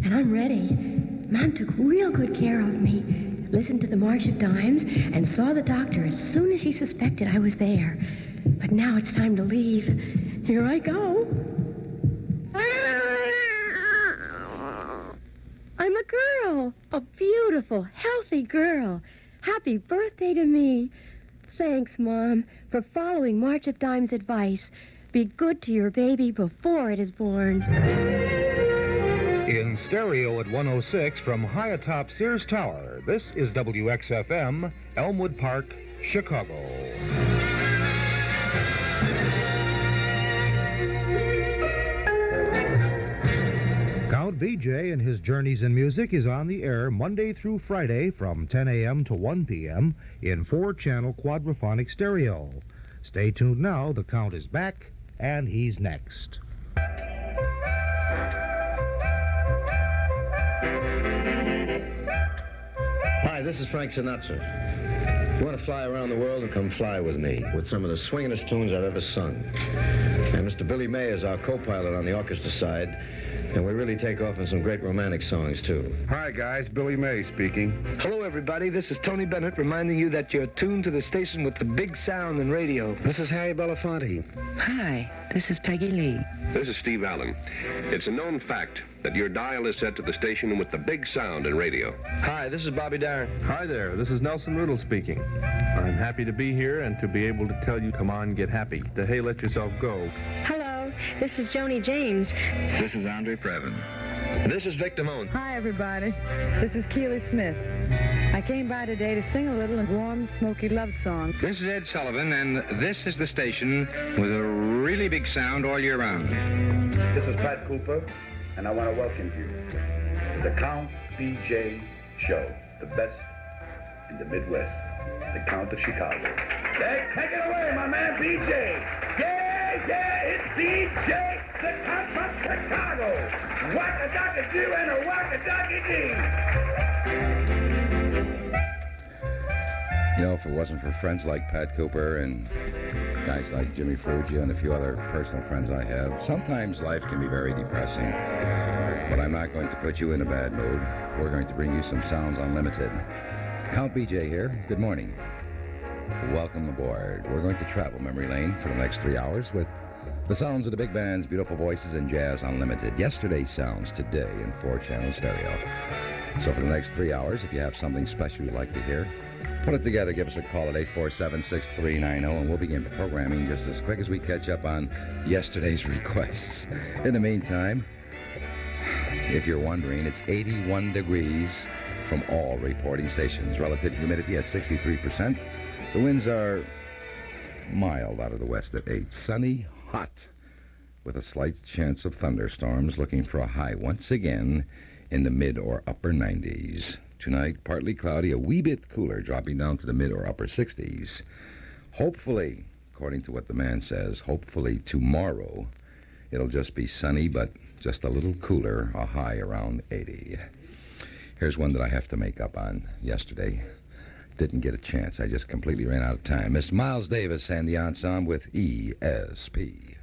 and I'm ready. Mom took real good care of me. Listened to the March of Dimes and saw the doctor as soon as she suspected I was there. But now it's time to leave. Here I go. I'm a girl, a beautiful, healthy girl. Happy birthday to me. Thanks, Mom, for following March of Dimes' advice. Be good to your baby before it is born. In stereo at 106 from high atop Sears Tower, this is WXFM, Elmwood Park, Chicago. BJ and his Journeys in Music is on the air Monday through Friday from 10 a.m. to 1 p.m. in 4-channel quadraphonic stereo. Stay tuned now. The count is back, and he's next. Hi, this is Frank Sinatra. You want to fly around the world and come fly with me with some of the swingin'est tunes I've ever sung. And Mr. Billy May is our co-pilot on the orchestra side, and we really take off in some great romantic songs, too. Hi, guys. Billy May speaking. Hello, everybody. This is Tony Bennett reminding you that you're tuned to the station with the big sound and radio. This is Harry Belafonte. Hi, this is Peggy Lee. This is Steve Allen. It's a known fact that your dial is set to the station with the big sound and radio. Hi, this is Bobby Darin. Hi there. This is Nelson Riddle speaking. I'm happy to be here and to be able to tell you, come on, get happy. To hey, let yourself go. Hello, this is Joni James. This is Andre Previn. This is Vic Damone. Hi, everybody. This is Keely Smith. I came by today to sing a little warm, smoky love song. This is Ed Sullivan, and this is the station with a really big sound all year round. This is Pat Cooper, and I want to welcome you to the Count BJ Show, the best in the Midwest, the Count of Chicago. Hey, take it away, my man BJ. Yeah, it's BJ, the Count from Chicago. Whack-a-dock-a-do and a whack-a-dock-a-dee. You know, if it wasn't for friends like Pat Cooper and guys like Jimmy Ferrugia and a few other personal friends I have, sometimes life can be very depressing. But I'm not going to put you in a bad mood. We're going to bring you some Sounds Unlimited. Count BJ here. Good morning. Welcome aboard. We're going to travel memory lane for the next 3 hours with the sounds of the big bands, beautiful voices, and Jazz Unlimited. Yesterday's sounds today in 4-channel stereo. So for the next 3 hours, if you have something special you'd like to hear, put it together. Give us a call at 847-6390, and we'll begin programming just as quick as we catch up on yesterday's requests. In the meantime, if you're wondering, it's 81 degrees from all reporting stations. Relative humidity at 63%. The winds are mild out of the west at 8. Sunny, hot, with a slight chance of thunderstorms. Looking for a high once again in the mid or upper 90s. Tonight, partly cloudy, a wee bit cooler, dropping down to the mid or upper 60s. Hopefully, according to what the man says, hopefully tomorrow it'll just be sunny, but just a little cooler, a high around 80. Here's one that I have to make up on yesterday. Didn't get a chance. I just completely ran out of time. Miss Miles Davis and the ensemble with ESP.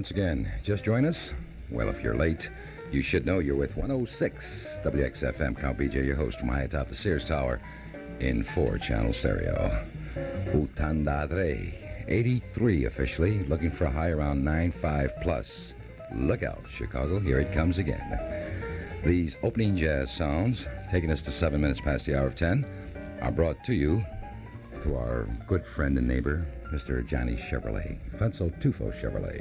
once again. Just join us? Well, if you're late, you should know you're with 106 WXFM. Count BJ, your host from high atop the Sears Tower in 4-channel stereo. Utandadre, 83 officially, looking for a high around 95 plus. Look out, Chicago, here it comes again. These opening jazz sounds, taking us to 7 minutes past the hour of 10, are brought to you to our good friend and neighbor, Mr. Johnny Chevrolet, Fenso Tufo Chevrolet.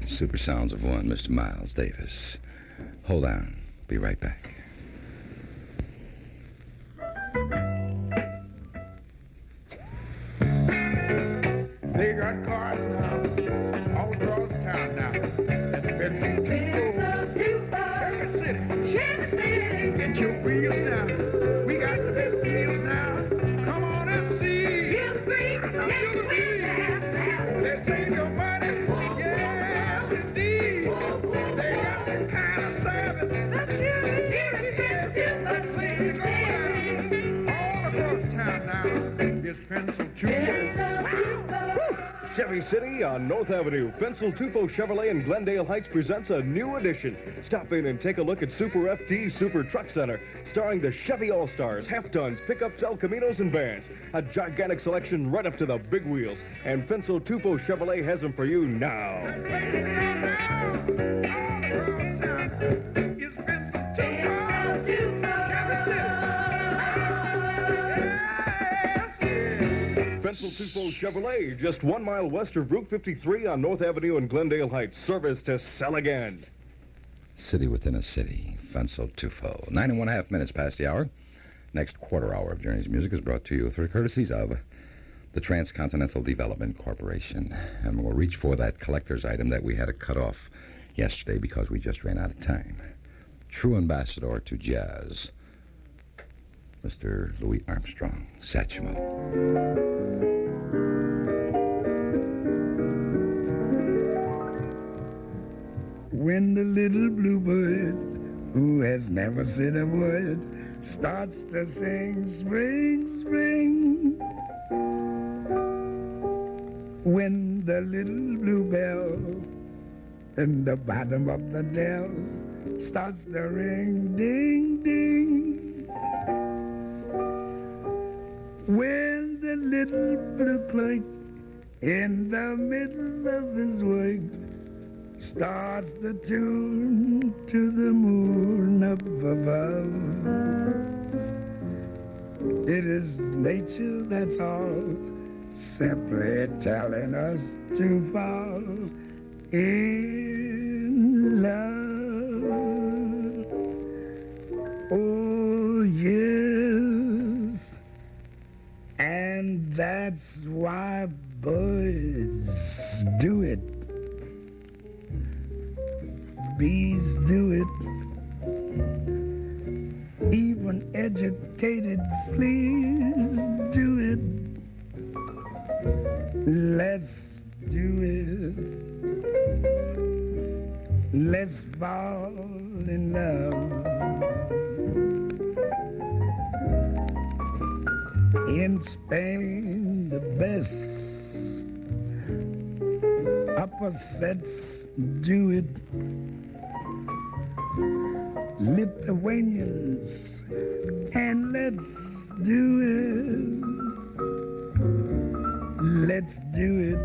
Super sounds of one, Mr. Miles Davis. Hold on. Be right back. They got cars now, all across town now. Get your wheels now. We got the best wheels now. Come on and see. Let's save your money. Yeah, indeed. They got the kind of service. All across town now. It's Pencil Chevy City on North Avenue. Fenso Tufo Chevrolet in Glendale Heights presents a new edition. Stop in and take a look at Super FT Super Truck Center, starring the Chevy All-Stars, half-tons, pickups, El Caminos, and vans. A gigantic selection right up to the big wheels. And Fenso Tufo Chevrolet has them for you now. Fenso Tufo Chevrolet, just 1 mile west of Route 53 on North Avenue in Glendale Heights. Service to sell again. City within a city. Fenso Tufo. 9.5 minutes past the hour. Next quarter hour of Journey's Music is brought to you through courtesies of the Transcontinental Development Corporation. And we'll reach for that collector's item that we had to cut off yesterday because we just ran out of time. True ambassador to jazz, Mr. Louis Armstrong, Satchmo. When the little bluebird, who has never said a word, starts to sing spring, spring. When the little bluebell in the bottom of the dell starts to ring, ding, ding. When the little blue clerk in the middle of his work starts to tune to the moon up above, it is nature that's all, simply telling us to fall in love. Oh, yes. And that's why birds do it. Bees do it. Even educated fleas do it. Let's do it. Let's fall in love. In Spain, the best upper sets do it. Lithuanians, and let's do it. Let's do it.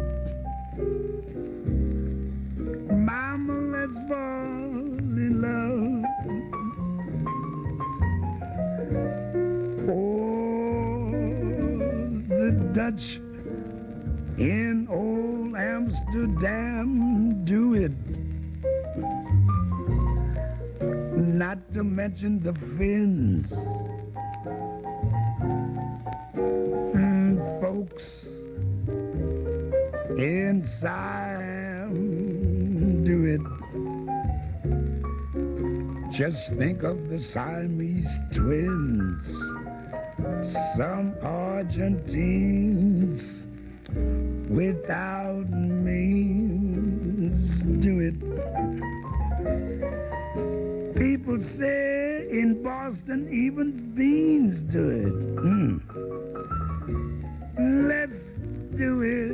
Mama, let's fall in love. Oh, the Dutch in old Amsterdam. Do it. Not to mention the Finns. Folks in Siam. Do it. Just think of the Siamese twins. Some Argentines without means. Do it. People say in Boston even beans do it. Let's do it.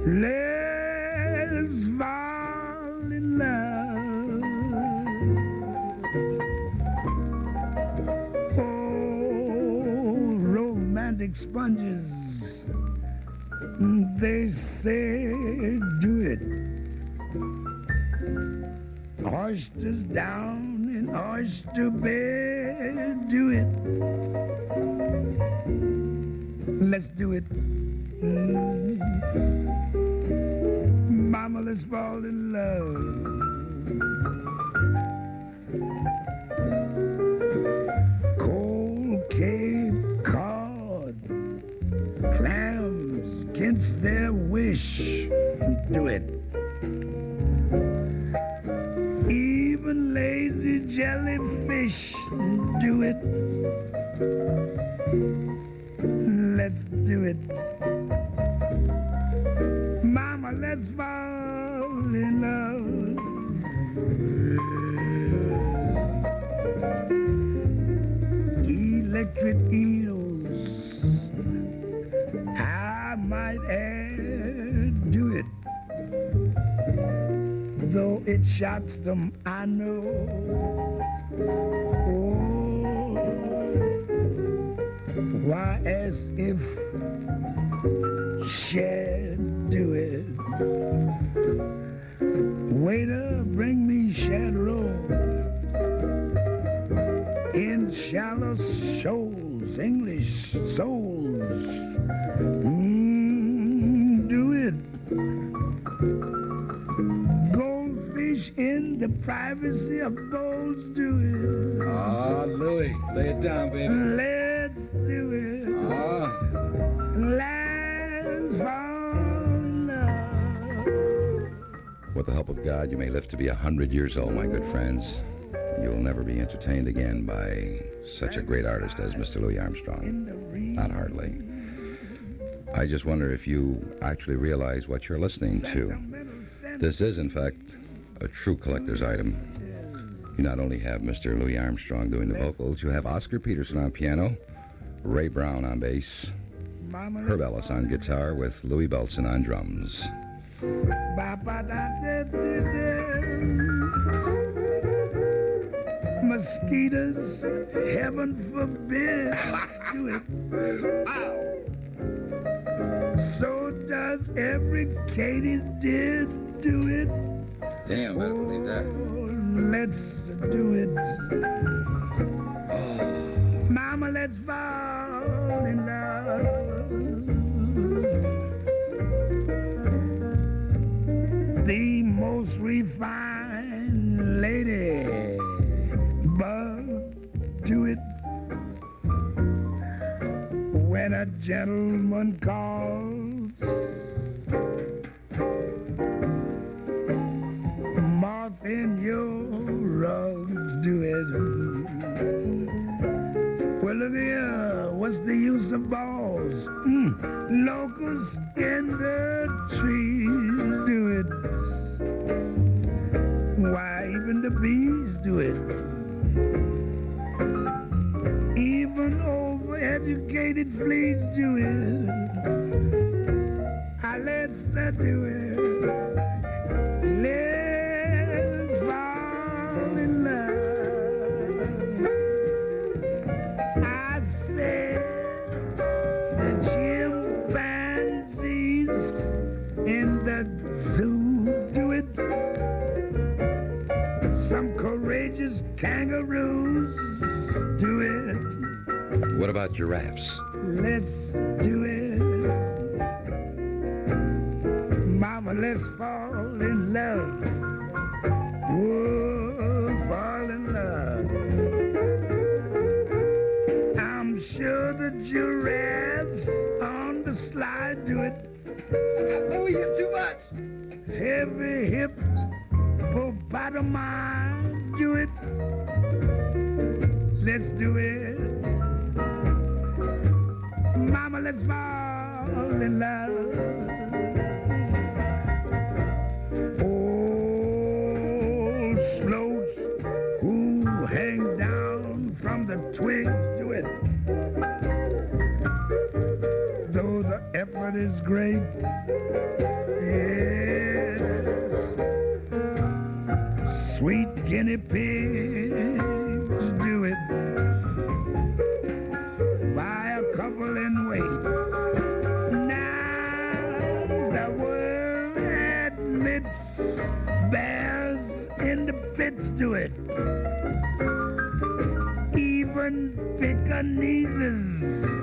Let's fall in love. Oh, romantic sponges. They say do it. Oysters down in Oyster Bay. Do it. Let's do it. Mama, let's fall in love. Cold Cape Cod. Clams against their wish. Do it. Even lazy jellyfish. Do it. Let's do it. Mama, let's fall in love. Electric eels. I might add, do it. Though it shocks them, I know. Oh, why, as if Shad do it. Waiter, bring me shad roll in shallow shoals, English souls. Do it. Goldfish in the privacy of those. Do it. Ah, Louie, lay it down, baby. Let's do it. Let's fall in love. With the help of God, you may live to be 100 years old, my good friends. You'll never be entertained again by such a great artist as Mr. Louis Armstrong. Not hardly. I just wonder if you actually realize what you're listening to. This is, in fact, a true collector's item. You not only have Mr. Louis Armstrong doing the vocals, you have Oscar Peterson on piano, Ray Brown on bass, Herb Ellis on guitar with Louis Belson on drums. Mosquitoes, heaven forbid. Do it. So does every Katydid. Do it. Damn, better believe that. Let's do it. Mama, let's fall in love. The most refined lady, but do it. When a gentleman calls, moth in your rugs. Do it. Well, look here, what's the use of balls? Locusts in the trees. Do it. Why, even the bees do it. Even overeducated fleas do it. Let's do it. Let's fall in love. I said the chimpanzees in the zoo do it. Some courageous kangaroos do it. What about giraffes? Let's do it. let's fall in love. Whoa, fall in love. I'm sure the giraffes on the slide do it. Oh, you're too much. Heavy hippopotami do it. Let's do it. Mama, let's fall in love. Old floats who hang down from the twigs do it. Though the effort is great, yes. Sweet guinea pigs do it. Buy a couple and wait. Now the world admits bears in the pits do it. Even Pekingese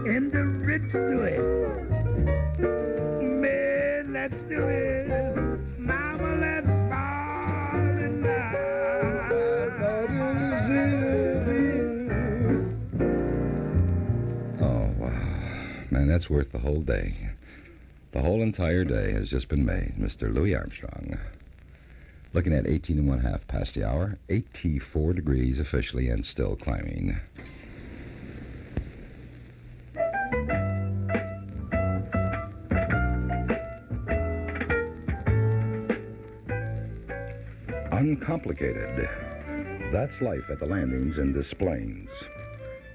in the Ritz do it. Man, let's do it. Mama, let's fall in love. Oh, wow. Man, that's worth the whole day. The whole entire day has just been made, Mr. Louis Armstrong. Looking at 18 1/2 past the hour, 84 degrees officially and still climbing. Uncomplicated. That's life at the landings in Des Plaines.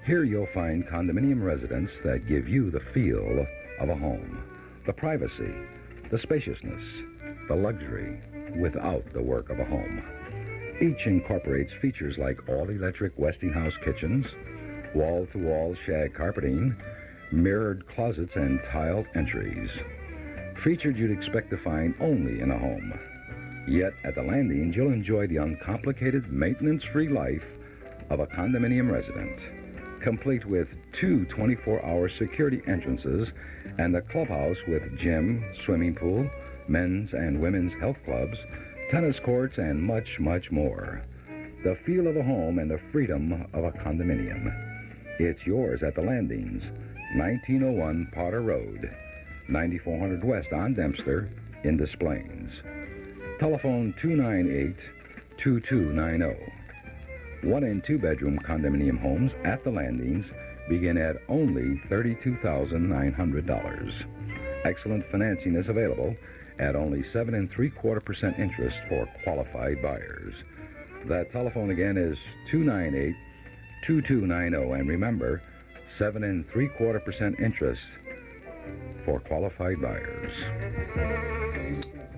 Here you'll find condominium residents that give you the feel of a home. The privacy, the spaciousness, the luxury, without the work of a home. Each incorporates features like all-electric Westinghouse kitchens, wall-to-wall shag carpeting, mirrored closets, and tiled entries. Featured you'd expect to find only in a home. Yet at the landings, you'll enjoy the uncomplicated, maintenance-free life of a condominium resident, complete with 2 24-hour security entrances and the clubhouse with gym, swimming pool, men's and women's health clubs, tennis courts, and much, much more. The feel of a home and the freedom of a condominium. It's yours at the landings, 1901 Potter Road, 9400 West on Dempster in Des Plaines. Telephone 298-2290. 1- and 2-bedroom condominium homes at the landings begin at only $32,900. Excellent financing is available at only 7 3/4% interest for qualified buyers. That telephone again is 298-2290, and remember, 7 3/4% interest for qualified buyers.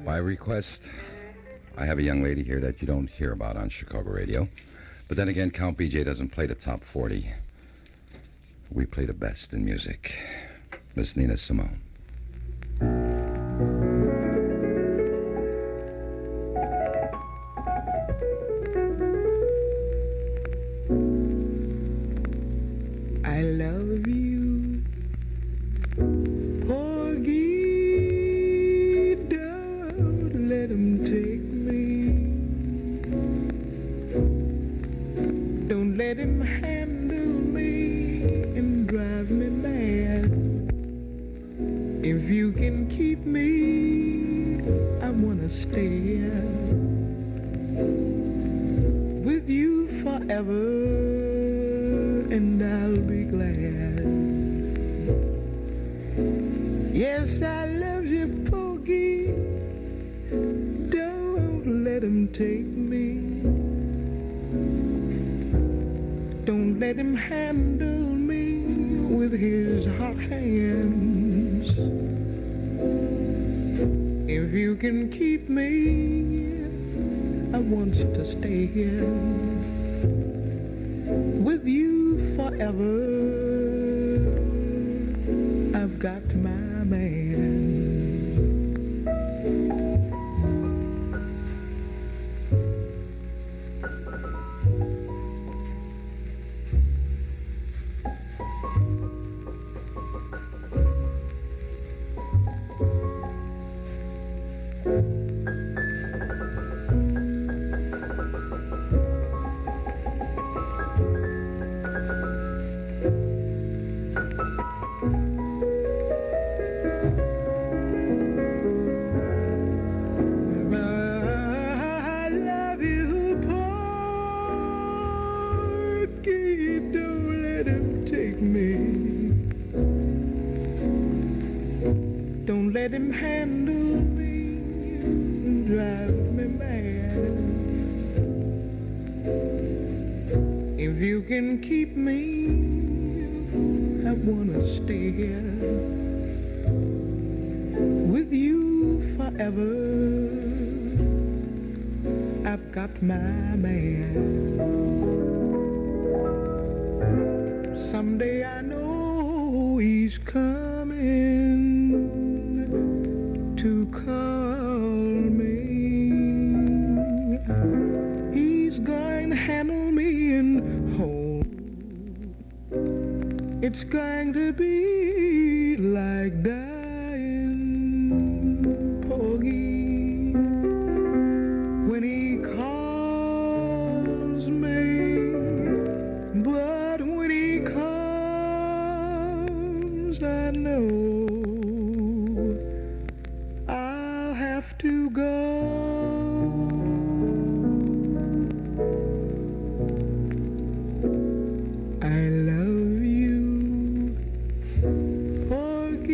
By request, I have a young lady here that you don't hear about on Chicago radio. But then again, Count BJ doesn't play the top 40. We play the best in music. Miss Nina Simone. I love you. Porgy, don't let him take me. Don't let him handle me and drive me mad. If you can keep me, I wanna stay with you forever. And I'll be glad. Yes, I love you, Porgy. Don't let him take me. Don't let him handle me with his hot hands. If you can keep me, I want to stay here with you forever. I've got my man. let him handle me and drive me mad. If you can keep me, I wanna stay here with you forever. I've got my man. Someday I know he's coming to call me. He's going to handle me and hold. It's going to be like dying, Porgy, when he calls me. But when he comes, I know I'll have to go. I love you, Porgy,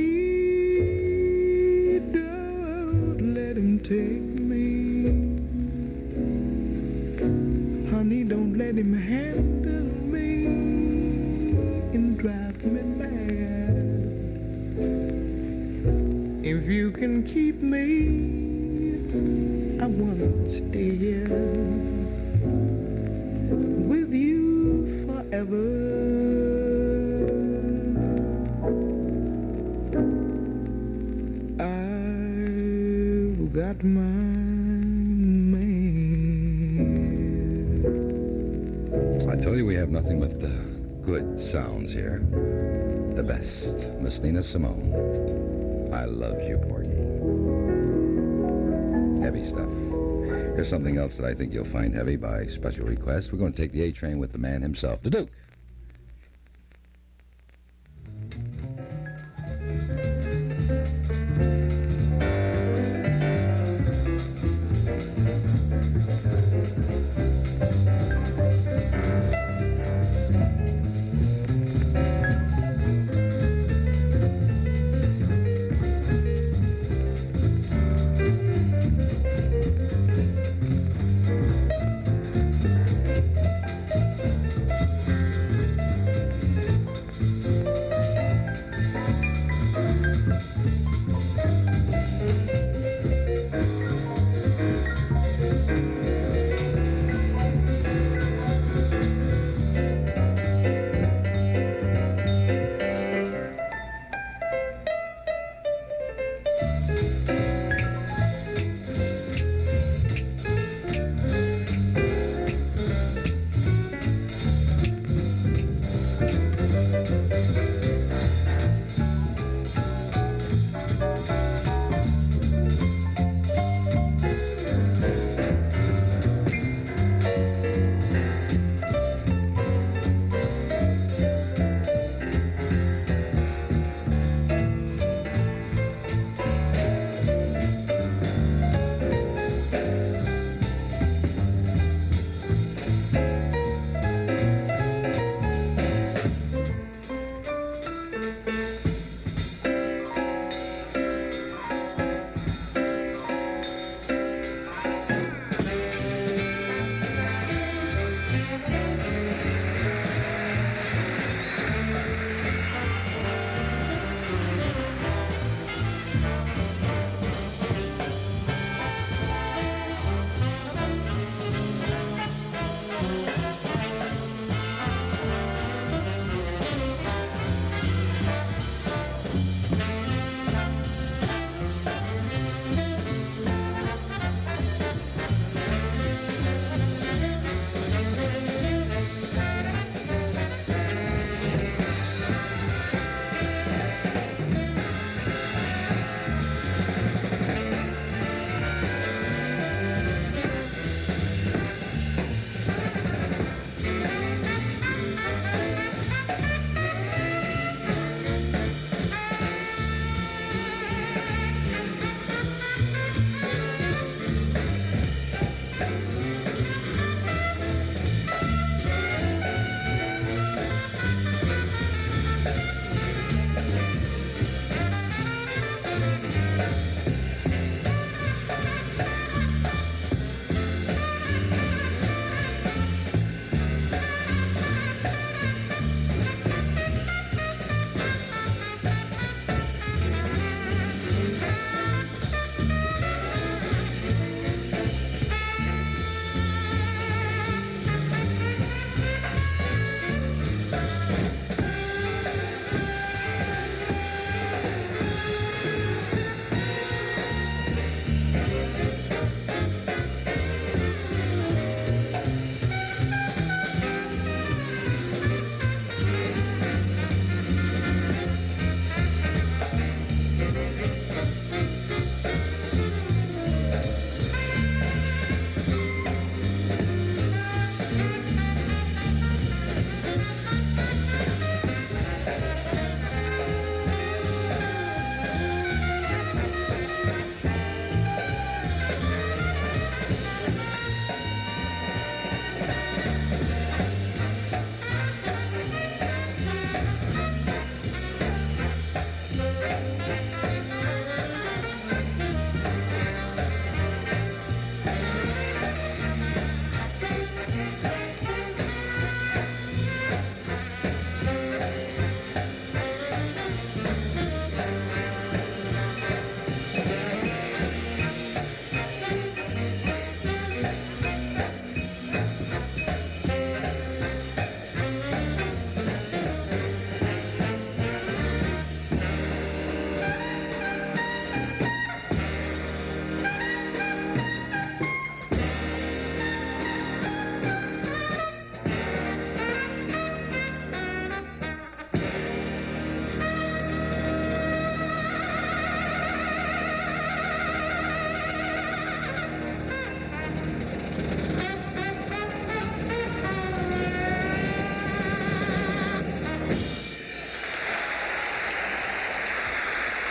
don't let him take me. Honey, don't let him handle me and drive me mad. If you can keep me, I wanna stay here with you forever. I've got my man. I told you we have nothing but good sounds here. The best. Miss Nina Simone. I love you, Porgy. Heavy stuff. Here's something else that I think you'll find heavy by special request. We're going to take the A train with the man himself, the Duke.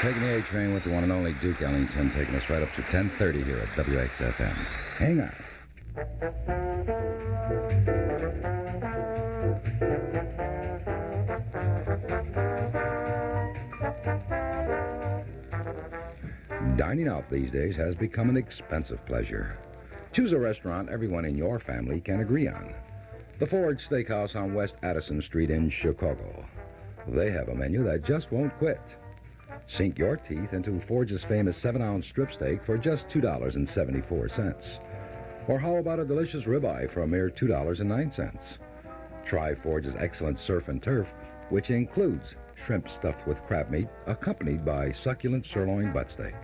Taking the A train with the one and only Duke Ellington, taking us right up to 10:30 here at WXFM. Hang on. Dining out these days has become an expensive pleasure. Choose a restaurant everyone in your family can agree on. The Forge Steakhouse on West Addison Street in Chicago. They have a menu that just won't quit. Sink your teeth into Forge's famous 7-ounce strip steak for just $2.74. Or how about a delicious ribeye for a mere $2.09? Try Forge's excellent surf and turf, which includes shrimp stuffed with crab meat, accompanied by succulent sirloin butt steak.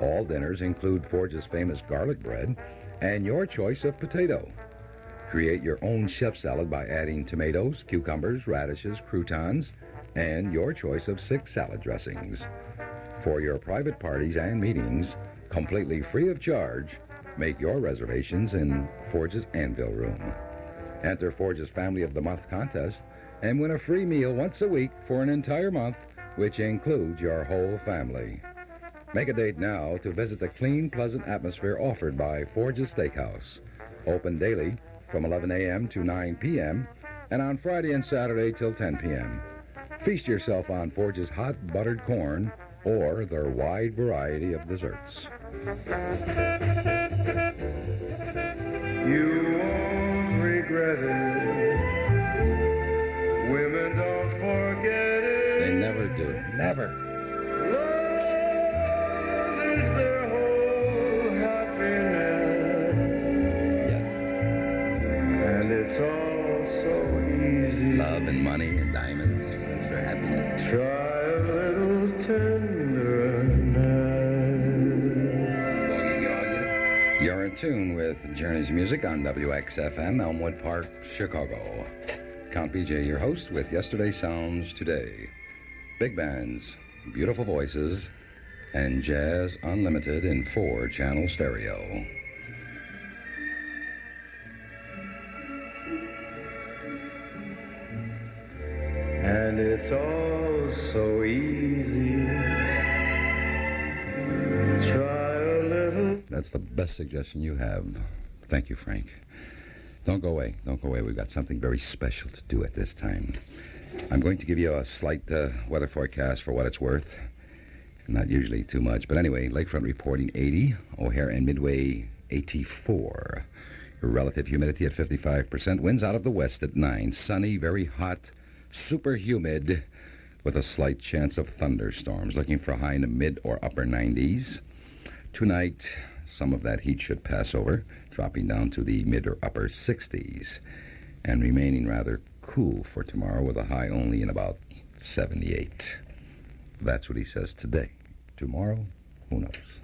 All dinners include Forge's famous garlic bread and your choice of potato. Create your own chef salad by adding tomatoes, cucumbers, radishes, croutons, and your choice of 6 salad dressings. For your private parties and meetings, completely free of charge, make your reservations in Forge's Anvil Room. Enter Forge's Family of the Month contest and win a free meal once a week for an entire month, which includes your whole family. Make a date now to visit the clean, pleasant atmosphere offered by Forge's Steakhouse. Open daily from 11 a.m. to 9 p.m. and on Friday and Saturday till 10 p.m. Feast yourself on Forge's hot buttered corn or their wide variety of desserts. You won't regret it. Women don't forget it. They never do. Never. Love is their whole happiness. Yes. And it's all so easy. Love and money and diamonds. That's their happiness. Try a little tenderness. You're in tune with Journey's Music on WXFM, Elmwood Park, Chicago. Count BJ, your host, with Yesterday Sounds Today. Big bands, beautiful voices, and jazz unlimited in 4-channel stereo. And it's all so easy. Try a little. That's the best suggestion you have. Thank you, Frank. Don't go away. Don't go away. We've got something very special to do at this time. I'm going to give you a slight weather forecast for what it's worth. Not usually too much. But anyway, Lakefront reporting 80, O'Hare and Midway 84. Relative humidity at 55%. Winds out of the west at 9. Sunny, very hot, super humid, with a slight chance of thunderstorms. Looking for a high in the mid or upper 90s. Tonight, some of that heat should pass over, dropping down to the mid or upper 60s, and remaining rather cool for tomorrow with a high only in about 78. That's what he says today. Tomorrow, who knows?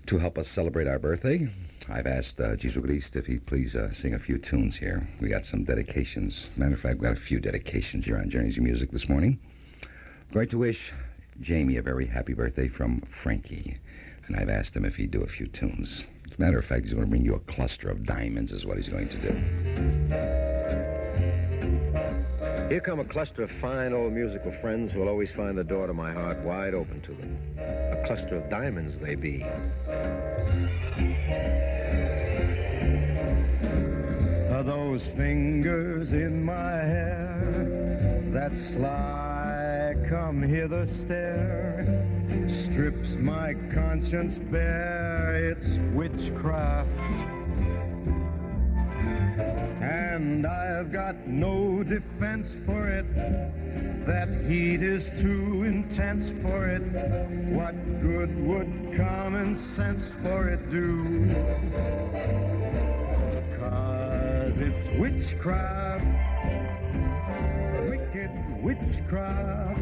To help us celebrate our birthday, I've asked Jesus Christ if he'd please sing a few tunes here. We got some dedications. Matter of fact, we got a few dedications here on Journey's Music this morning. I'm going to wish Jamie a very happy birthday from Frankie. And I've asked him if he'd do a few tunes. As a matter of fact, he's going to bring you a cluster of diamonds is what he's going to do. Here come a cluster of fine old musical friends who will always find the door to my heart wide open to them. A cluster of diamonds they be. Are those fingers in my hair that slide come hither stare strips my conscience bare. It's witchcraft, and I've got no defense for it. That heat is too intense for it. What good would common sense for it do? 'Cause it's witchcraft, wicked witchcraft.